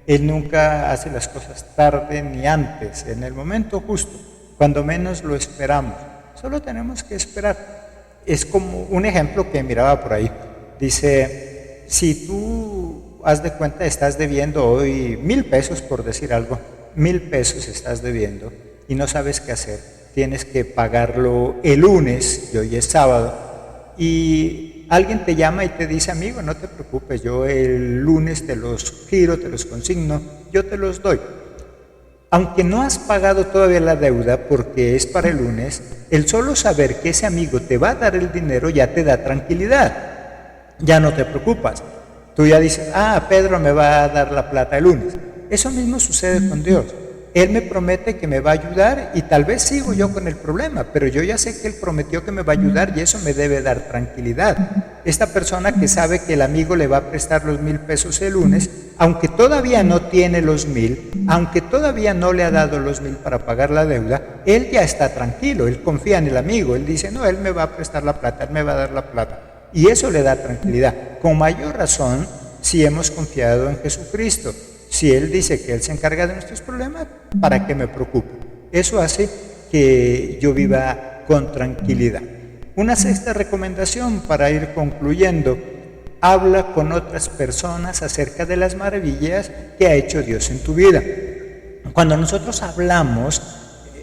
Él nunca hace las cosas tarde ni antes, en el momento justo, cuando menos lo esperamos. Solo tenemos que esperar. Es como un ejemplo que miraba por ahí. Dice, si tú haz de cuenta estás debiendo hoy 1,000 pesos, por decir algo, 1,000 pesos estás debiendo y no sabes qué hacer, tienes que pagarlo el lunes y hoy es sábado, y alguien te llama y te dice, amigo, no te preocupes, yo el lunes te los giro, te los consigno, yo te los doy. Aunque no has pagado todavía la deuda porque es para el lunes, el solo saber que ese amigo te va a dar el dinero ya te da tranquilidad. Ya no te preocupas. Tú ya dices, Pedro me va a dar la plata el lunes. Eso mismo sucede con Dios. Él me promete que me va a ayudar y tal vez sigo yo con el problema, pero yo ya sé que Él prometió que me va a ayudar y eso me debe dar tranquilidad. Esta persona que sabe que el amigo le va a prestar los 1,000 pesos el lunes, aunque todavía no tiene los 1,000, aunque todavía no le ha dado los 1,000 para pagar la deuda, él ya está tranquilo, él confía en el amigo, él dice, no, él me va a prestar la plata, él me va a dar la plata. Y eso le da tranquilidad. Con mayor razón, si hemos confiado en Jesucristo. Si Él dice que Él se encarga de nuestros problemas, ¿para qué me preocupo? Eso hace que yo viva con tranquilidad. Una sexta recomendación para ir concluyendo: habla con otras personas acerca de las maravillas que ha hecho Dios en tu vida. Cuando nosotros hablamos,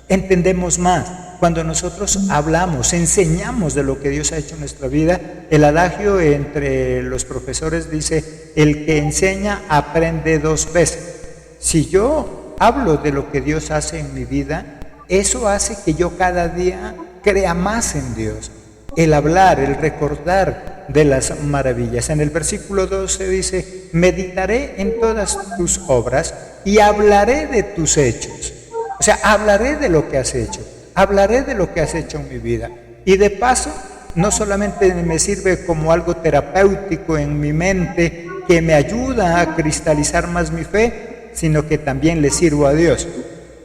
entendemos más. Cuando nosotros hablamos, enseñamos de lo que Dios ha hecho en nuestra vida. El adagio entre los profesores dice: el que enseña aprende 2 veces. Si yo hablo de lo que Dios hace en mi vida, eso hace que yo cada día crea más en Dios. El hablar, el recordar de las maravillas. En el versículo 12 dice: meditaré en todas tus obras y hablaré de tus hechos. O sea, hablaré de lo que has hecho, hablaré de lo que has hecho en mi vida. Y de paso, no solamente me sirve como algo terapéutico en mi mente que me ayuda a cristalizar más mi fe, sino que también le sirvo a Dios.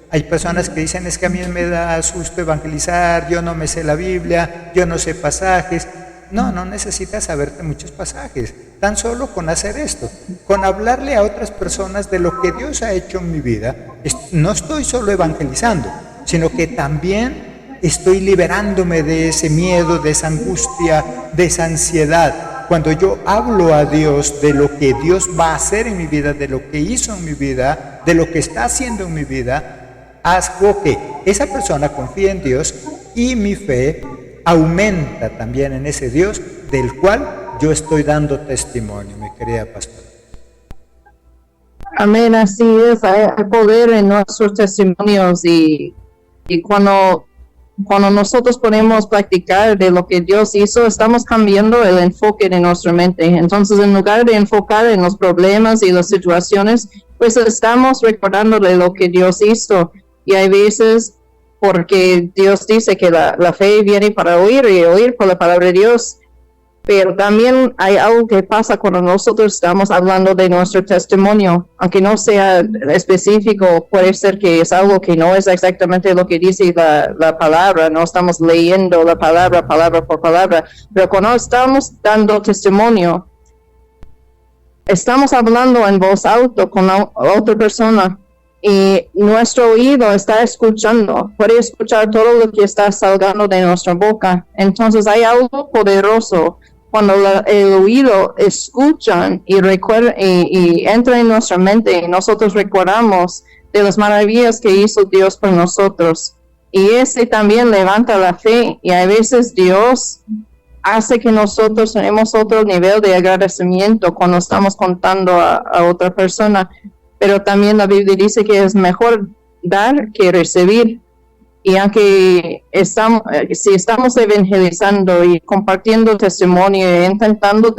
Hay personas que dicen: es que a mí me da susto evangelizar, yo no me sé la Biblia, yo no sé pasajes. No necesitas saberte muchos pasajes, tan solo con hacer esto, con hablarle a otras personas de lo que Dios ha hecho en mi vida. No estoy solo evangelizando, sino que también estoy liberándome de ese miedo, de esa angustia, de esa ansiedad. Cuando yo hablo a Dios de lo que Dios va a hacer en mi vida, de lo que hizo en mi vida, de lo que está haciendo en mi vida, hago que esa persona confíe en Dios y mi fe aumenta también en ese Dios del cual yo estoy dando testimonio, mi querida pastora. Amén, así es. Hay poder en nuestros testimonios y cuando nosotros podemos practicar de lo que Dios hizo, estamos cambiando el enfoque de nuestra mente. Entonces, en lugar de enfocar en los problemas y las situaciones, pues estamos recordando de lo que Dios hizo. Y hay veces, porque Dios dice que la fe viene para oír y oír por la palabra de Dios, pero también hay algo que pasa cuando nosotros estamos hablando de nuestro testimonio, aunque no sea específico. Puede ser que es algo que no es exactamente lo que dice la palabra, no estamos leyendo la palabra por palabra, pero cuando estamos dando testimonio, estamos hablando en voz alta con la otra persona y nuestro oído está escuchando, puede escuchar todo lo que está saliendo de nuestra boca. Entonces hay algo poderoso cuando el oído escuchan y entra en nuestra mente y nosotros recordamos de las maravillas que hizo Dios por nosotros. Y ese también levanta la fe, y a veces Dios hace que nosotros tenemos otro nivel de agradecimiento cuando estamos contando a otra persona. Pero también la Biblia dice que es mejor dar que recibir. Y aunque si estamos evangelizando y compartiendo testimonio e intentando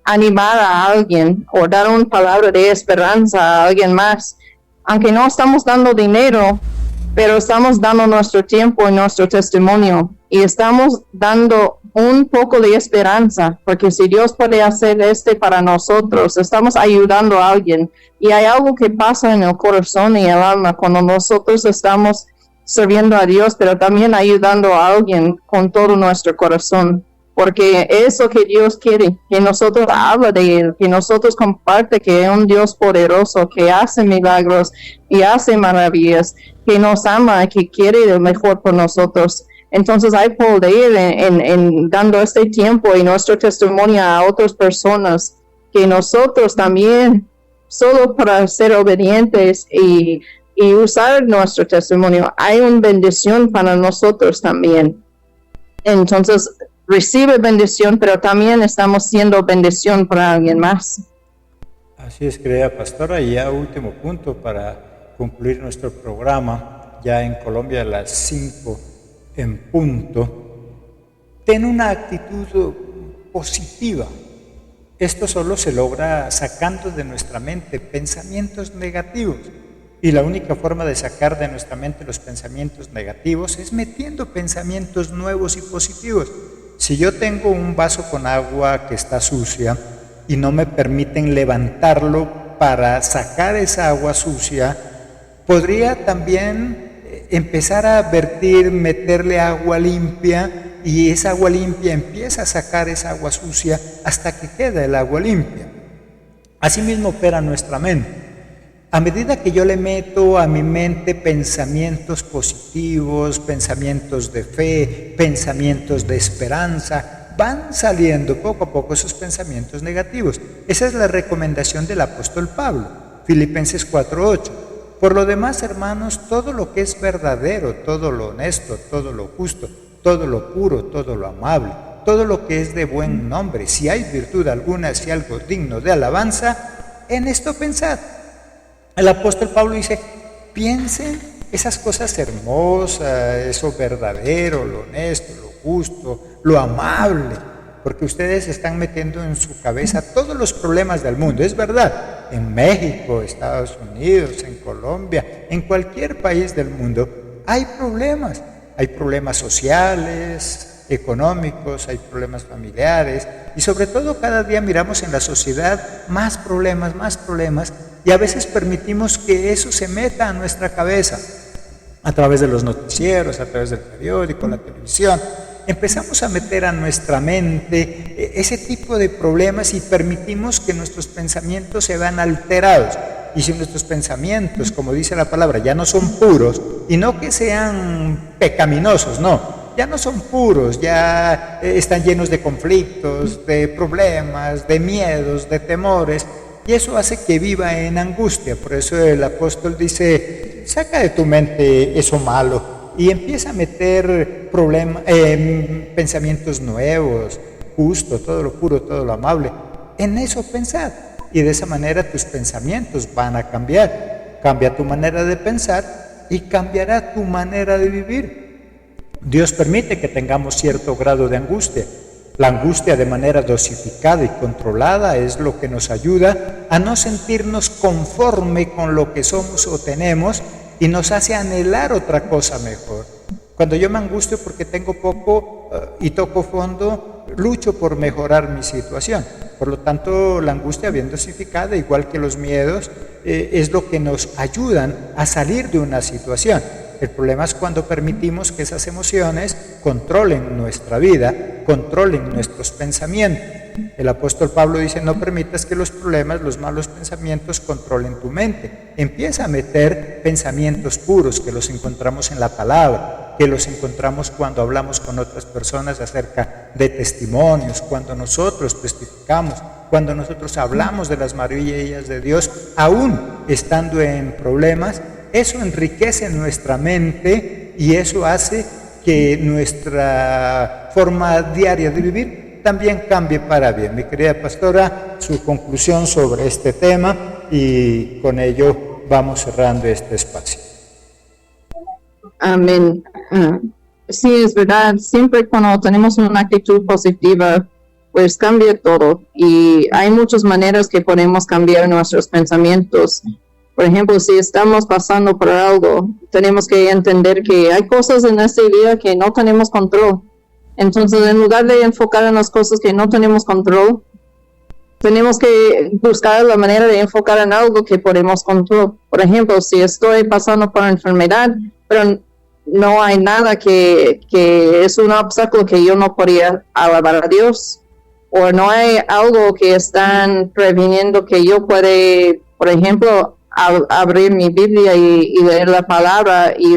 animar a alguien o dar una palabra de esperanza a alguien más, aunque no estamos dando dinero, pero estamos dando nuestro tiempo y nuestro testimonio, y estamos dando un poco de esperanza, porque si Dios puede hacer para nosotros, estamos ayudando a alguien. Y hay algo que pasa en el corazón y el alma cuando nosotros estamos sirviendo a Dios, pero también ayudando a alguien con todo nuestro corazón, porque eso que Dios quiere, que nosotros habla de Él, que nosotros comparte que es un Dios poderoso, que hace milagros y hace maravillas, que nos ama y que quiere lo mejor por nosotros. Entonces hay poder en dando este tiempo y nuestro testimonio a otras personas, que nosotros también, solo para ser obedientes y usar nuestro testimonio, hay una bendición para nosotros también. Entonces recibe bendición, pero también estamos siendo bendición para alguien más. Así es, querida pastora. Y ya último punto para concluir nuestro programa, ya en Colombia a las 5 en punto. Ten una actitud positiva. Esto solo se logra sacando de nuestra mente pensamientos negativos. Y la única forma de sacar de nuestra mente los pensamientos negativos es metiendo pensamientos nuevos y positivos. Si yo tengo un vaso con agua que está sucia y no me permiten levantarlo para sacar esa agua sucia, podría también empezar a vertir, meterle agua limpia, y esa agua limpia empieza a sacar esa agua sucia hasta que queda el agua limpia. Asimismo opera nuestra mente. A medida que yo le meto a mi mente pensamientos positivos, pensamientos de fe, pensamientos de esperanza, van saliendo poco a poco esos pensamientos negativos. Esa es la recomendación del apóstol Pablo, Filipenses 4:8. Por lo demás, hermanos, todo lo que es verdadero, todo lo honesto, todo lo justo, todo lo puro, todo lo amable, todo lo que es de buen nombre, si hay virtud alguna, si algo digno de alabanza, en esto pensad. El apóstol Pablo dice, piensen esas cosas hermosas, eso verdadero, lo honesto, lo justo, lo amable, porque ustedes están metiendo en su cabeza todos los problemas del mundo. Es verdad, en México, Estados Unidos, en Colombia, en cualquier país del mundo hay problemas sociales, económicos, hay problemas familiares y sobre todo cada día miramos en la sociedad más problemas y a veces permitimos que eso se meta a nuestra cabeza a través de los noticieros, a través del periódico, la televisión. Empezamos a meter a nuestra mente ese tipo de problemas y permitimos que nuestros pensamientos se vean alterados. Y si nuestros pensamientos, como dice la palabra, ya no son puros, y no que sean pecaminosos, no, ya no son puros, ya están llenos de conflictos, de problemas, de miedos, de temores, y eso hace que viva en angustia. Por eso el apóstol dice, saca de tu mente eso malo y empieza a meter pensamientos nuevos, justo, todo lo puro, todo lo amable. En eso pensad, y de esa manera tus pensamientos van a cambiar. Cambia tu manera de pensar y cambiará tu manera de vivir. Dios permite que tengamos cierto grado de angustia. La angustia de manera dosificada y controlada es lo que nos ayuda a no sentirnos conforme con lo que somos o tenemos y nos hace anhelar otra cosa mejor. Cuando yo me angustio porque tengo poco y toco fondo, lucho por mejorar mi situación. Por lo tanto, la angustia bien dosificada, igual que los miedos, es lo que nos ayudan a salir de una situación. El problema es cuando permitimos que esas emociones controlen nuestra vida, controlen nuestros pensamientos. El apóstol Pablo dice, no permitas que los problemas, los malos pensamientos controlen tu mente. Empieza a meter pensamientos puros que los encontramos en la palabra, que los encontramos cuando hablamos con otras personas acerca de testimonios, cuando nosotros testificamos, cuando nosotros hablamos de las maravillas de Dios, aún estando en problemas. Eso enriquece nuestra mente y eso hace que nuestra forma diaria de vivir también cambie para bien. Mi querida pastora, su conclusión sobre este tema y con ello vamos cerrando este espacio. Amén. Sí, es verdad, siempre cuando tenemos una actitud positiva, pues cambia todo y hay muchas maneras que podemos cambiar nuestros pensamientos. Por ejemplo, si estamos pasando por algo, tenemos que entender que hay cosas en esta vida que no tenemos control. Entonces, en lugar de enfocar en las cosas que no tenemos control, tenemos que buscar la manera de enfocar en algo que podemos controlar. Por ejemplo, si estoy pasando por enfermedad, pero no hay nada que es un obstáculo que yo no podría alabar a Dios, o no hay algo que están previniendo que yo pueda, por ejemplo, abrir mi Biblia y leer la palabra y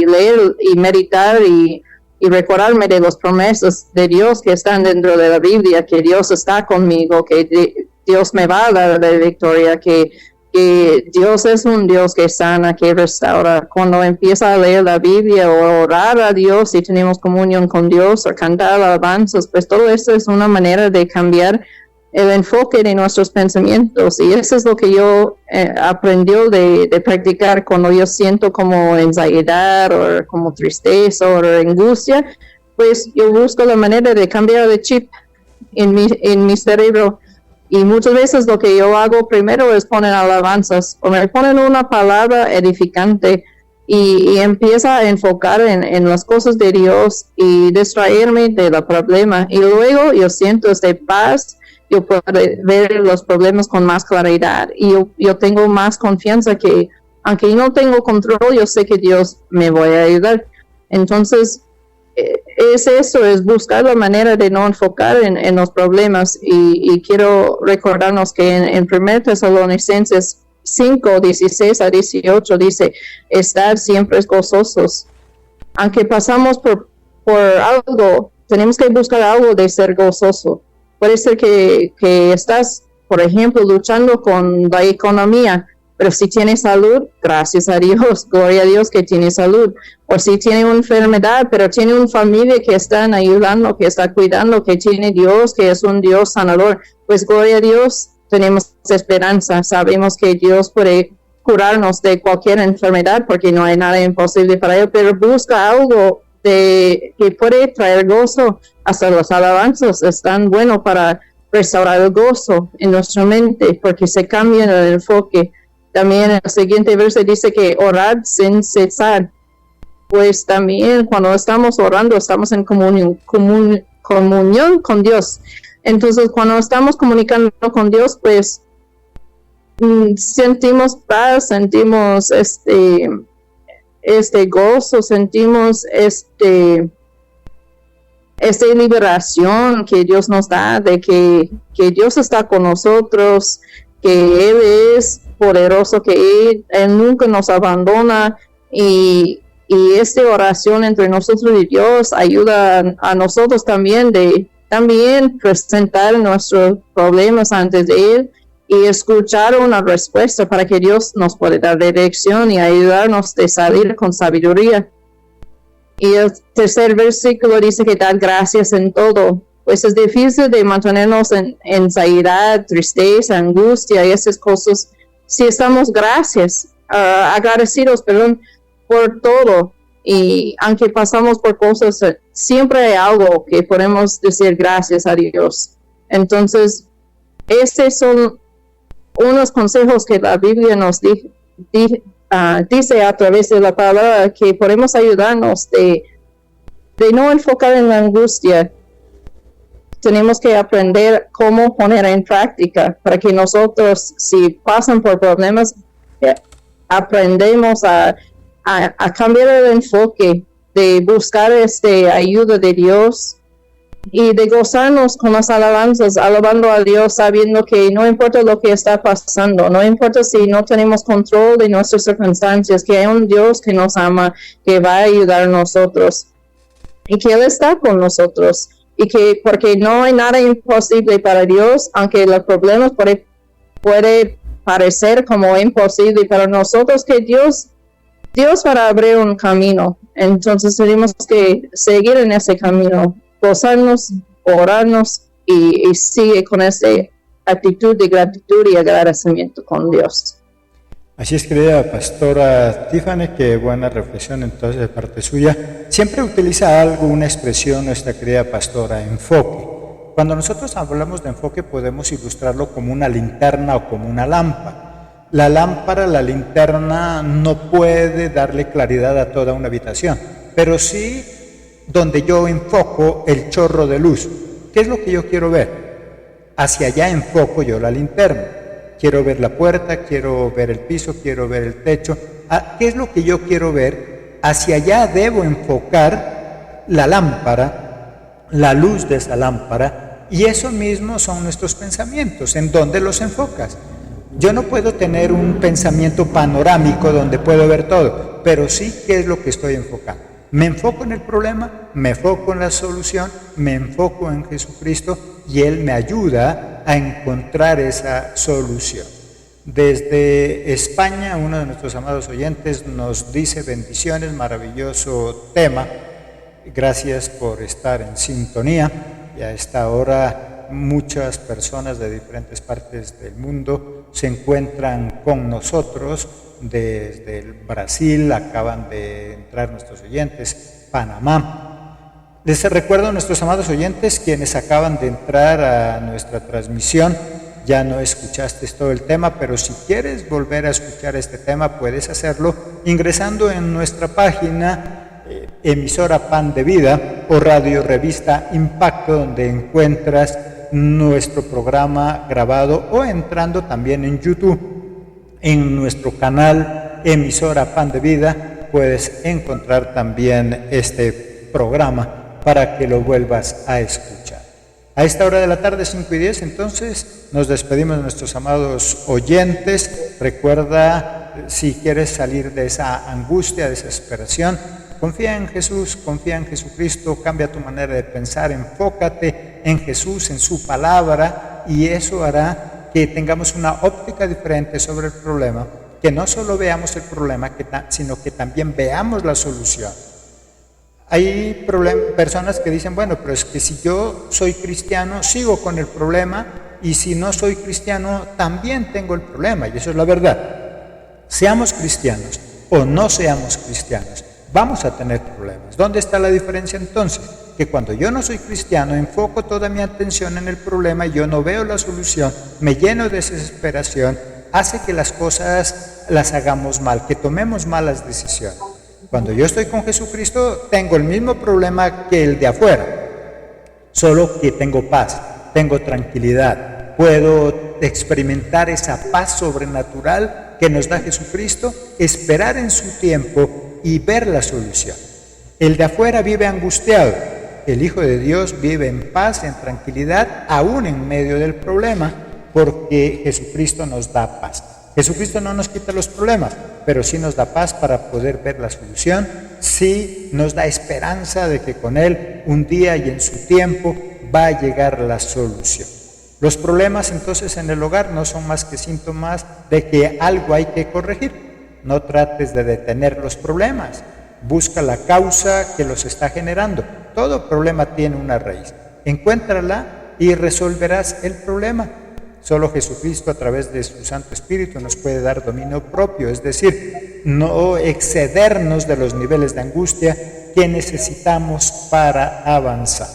leer y meditar y recordarme de las promesas de Dios que están dentro de la Biblia, que Dios está conmigo, que Dios me va a dar la victoria, que Dios es un Dios que sana, que restaura. Cuando empieza a leer la Biblia o orar a Dios y tenemos comunión con Dios o cantar alabanzas, pues todo esto es una manera de cambiar el enfoque de nuestros pensamientos, y eso es lo que yo aprendió de practicar cuando yo siento como ansiedad o como tristeza o angustia. Pues yo busco la manera de cambiar de chip en mi cerebro, y muchas veces lo que yo hago primero es poner alabanzas o me ponen una palabra edificante y empieza a enfocar en las cosas de Dios y distraerme del problema, y luego yo siento esta paz. Yo puedo ver los problemas con más claridad y yo tengo más confianza que, aunque yo no tengo control, yo sé que Dios me va a ayudar. Entonces, es buscar la manera de no enfocar en los problemas, y quiero recordarnos que en 1 Tesalonicenses 5, 16 a 18 dice, estar siempre gozosos. Aunque pasamos por algo, tenemos que buscar algo de ser gozoso. Puede ser que estás, por ejemplo, luchando con la economía, pero si tienes salud, gracias a Dios, gloria a Dios que tiene salud. O si tiene una enfermedad, pero tiene una familia que están ayudando, que está cuidando, que tiene Dios, que es un Dios sanador, pues gloria a Dios, tenemos esperanza. Sabemos que Dios puede curarnos de cualquier enfermedad porque no hay nada imposible para él, pero busca algo que puede traer gozo. Hasta los alabanzas están buenos para restaurar el gozo en nuestra mente porque se cambia el enfoque. También el siguiente verso dice que orar sin cesar. Pues también cuando estamos orando estamos en comunión con Dios. Entonces cuando estamos comunicando con Dios, pues sentimos paz, sentimos gozo, sentimos liberación que Dios nos da, de que Dios está con nosotros, que Él es poderoso, que Él nunca nos abandona, y esta oración entre nosotros y Dios ayuda a nosotros también de presentar nuestros problemas antes de Él y escuchar una respuesta para que Dios nos pueda dar dirección y ayudarnos a salir con sabiduría. Y el tercer versículo dice que dar gracias en todo. Pues es difícil de mantenernos en ansiedad, tristeza, angustia y esas cosas si estamos agradecidos por todo. Y aunque pasamos por cosas, siempre hay algo que podemos decir gracias a Dios. Entonces, estos son unos consejos que la Biblia nos dice a través de la palabra, que podemos ayudarnos de no enfocar en la angustia. Tenemos que aprender cómo poner en práctica para que nosotros, si pasan por problemas, aprendemos a cambiar el enfoque, de buscar ayuda de Dios y de gozarnos con las alabanzas, alabando a Dios, sabiendo que no importa lo que está pasando, no importa si no tenemos control de nuestras circunstancias, que hay un Dios que nos ama, que va a ayudar a nosotros y que Él está con nosotros, y que porque no hay nada imposible para Dios, aunque los problemas puede parecer como imposible para nosotros, que Dios va a abrir un camino. Entonces tenemos que seguir en ese camino, gozarnos, orarnos y sigue con esa actitud de gratitud y agradecimiento con Dios. Así es, querida pastora Tiffany, qué buena reflexión entonces de parte suya. Siempre utiliza una expresión nuestra querida pastora, enfoque. Cuando nosotros hablamos de enfoque podemos ilustrarlo como una linterna o como una lámpara. La lámpara, la linterna no puede darle claridad a toda una habitación, pero sí donde yo enfoco el chorro de luz. ¿Qué es lo que yo quiero ver? Hacia allá enfoco yo la linterna. Quiero ver la puerta, quiero ver el piso, quiero ver el techo. ¿Qué es lo que yo quiero ver? Hacia allá debo enfocar la lámpara, la luz de esa lámpara, y eso mismo son nuestros pensamientos. ¿En dónde los enfocas? Yo no puedo tener un pensamiento panorámico donde puedo ver todo, pero sí qué es lo que estoy enfocando. Me enfoco en el problema, me enfoco en la solución, me enfoco en Jesucristo y Él me ayuda a encontrar esa solución. Desde España, uno de nuestros amados oyentes nos dice: bendiciones, maravilloso tema, gracias por estar en sintonía. Y a esta hora muchas personas de diferentes partes del mundo se encuentran con nosotros. Desde el Brasil acaban de entrar nuestros oyentes, Panamá. Les recuerdo a nuestros amados oyentes, quienes acaban de entrar a nuestra transmisión, ya no escuchaste todo el tema, pero si quieres volver a escuchar este tema puedes hacerlo ingresando en nuestra página emisora Pan de Vida o Radio Revista Impacto, donde encuentras nuestro programa grabado, o entrando también en YouTube. En nuestro canal emisora Pan de Vida puedes encontrar también este programa para que lo vuelvas a escuchar. A esta hora de la tarde, 5:10, entonces, nos despedimos de nuestros amados oyentes. Recuerda, si quieres salir de esa angustia, desesperación, confía en Jesús, confía en Jesucristo, cambia tu manera de pensar, enfócate en Jesús, en su palabra, y eso hará que tengamos una óptica diferente sobre el problema, que no solo veamos el problema, sino que también veamos la solución. Hay personas que dicen, bueno, pero es que si yo soy cristiano, sigo con el problema, y si no soy cristiano, también tengo el problema, y eso es la verdad. Seamos cristianos o no seamos cristianos, vamos a tener problemas. ¿Dónde está la diferencia entonces? Que cuando yo no soy cristiano, enfoco toda mi atención en el problema y yo no veo la solución, me lleno de desesperación, hace que las cosas las hagamos mal, que tomemos malas decisiones. Cuando yo estoy con Jesucristo, tengo el mismo problema que el de afuera, solo que tengo paz, tengo tranquilidad, puedo experimentar esa paz sobrenatural que nos da Jesucristo, esperar en su tiempo y ver la solución. El de afuera vive angustiado, el Hijo de Dios vive en paz, en tranquilidad, aún en medio del problema, porque Jesucristo nos da paz. Jesucristo no nos quita los problemas, pero sí nos da paz para poder ver la solución, sí nos da esperanza de que con Él un día y en su tiempo va a llegar la solución. Los problemas entonces en el hogar no son más que síntomas de que algo hay que corregir. No trates de detener los problemas, busca la causa que los está generando. Todo problema tiene una raíz, encuéntrala y resolverás el problema. Solo Jesucristo a través de su Santo Espíritu nos puede dar dominio propio, es decir, no excedernos de los niveles de angustia que necesitamos para avanzar.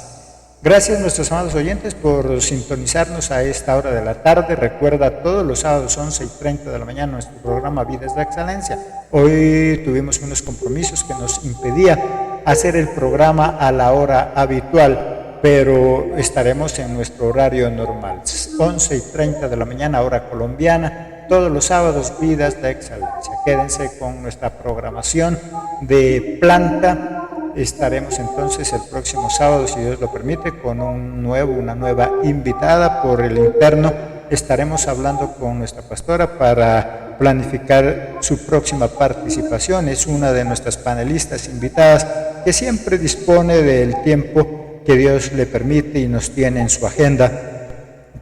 Gracias nuestros amados oyentes por sintonizarnos a esta hora de la tarde. Recuerda, todos los sábados 11:30 de la mañana nuestro programa Vidas de Excelencia. Hoy tuvimos unos compromisos que nos impedían hacer el programa a la hora habitual, pero estaremos en nuestro horario normal, 11:30 de la mañana, hora colombiana, todos los sábados, Vidas de Excelencia. Quédense con nuestra programación de planta. Estaremos entonces el próximo sábado, si Dios lo permite, con una nueva invitada por el interno. Estaremos hablando con nuestra pastora para planificar su próxima participación. Es una de nuestras panelistas invitadas que siempre dispone del tiempo que Dios le permite y nos tiene en su agenda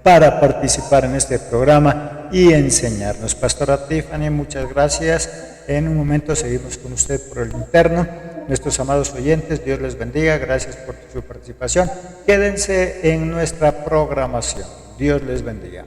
para participar en este programa y enseñarnos. Pastora Tiffany, muchas gracias. En un momento seguimos con usted por el interno. Nuestros amados oyentes, Dios les bendiga. Gracias por su participación. Quédense en nuestra programación. Dios les bendiga.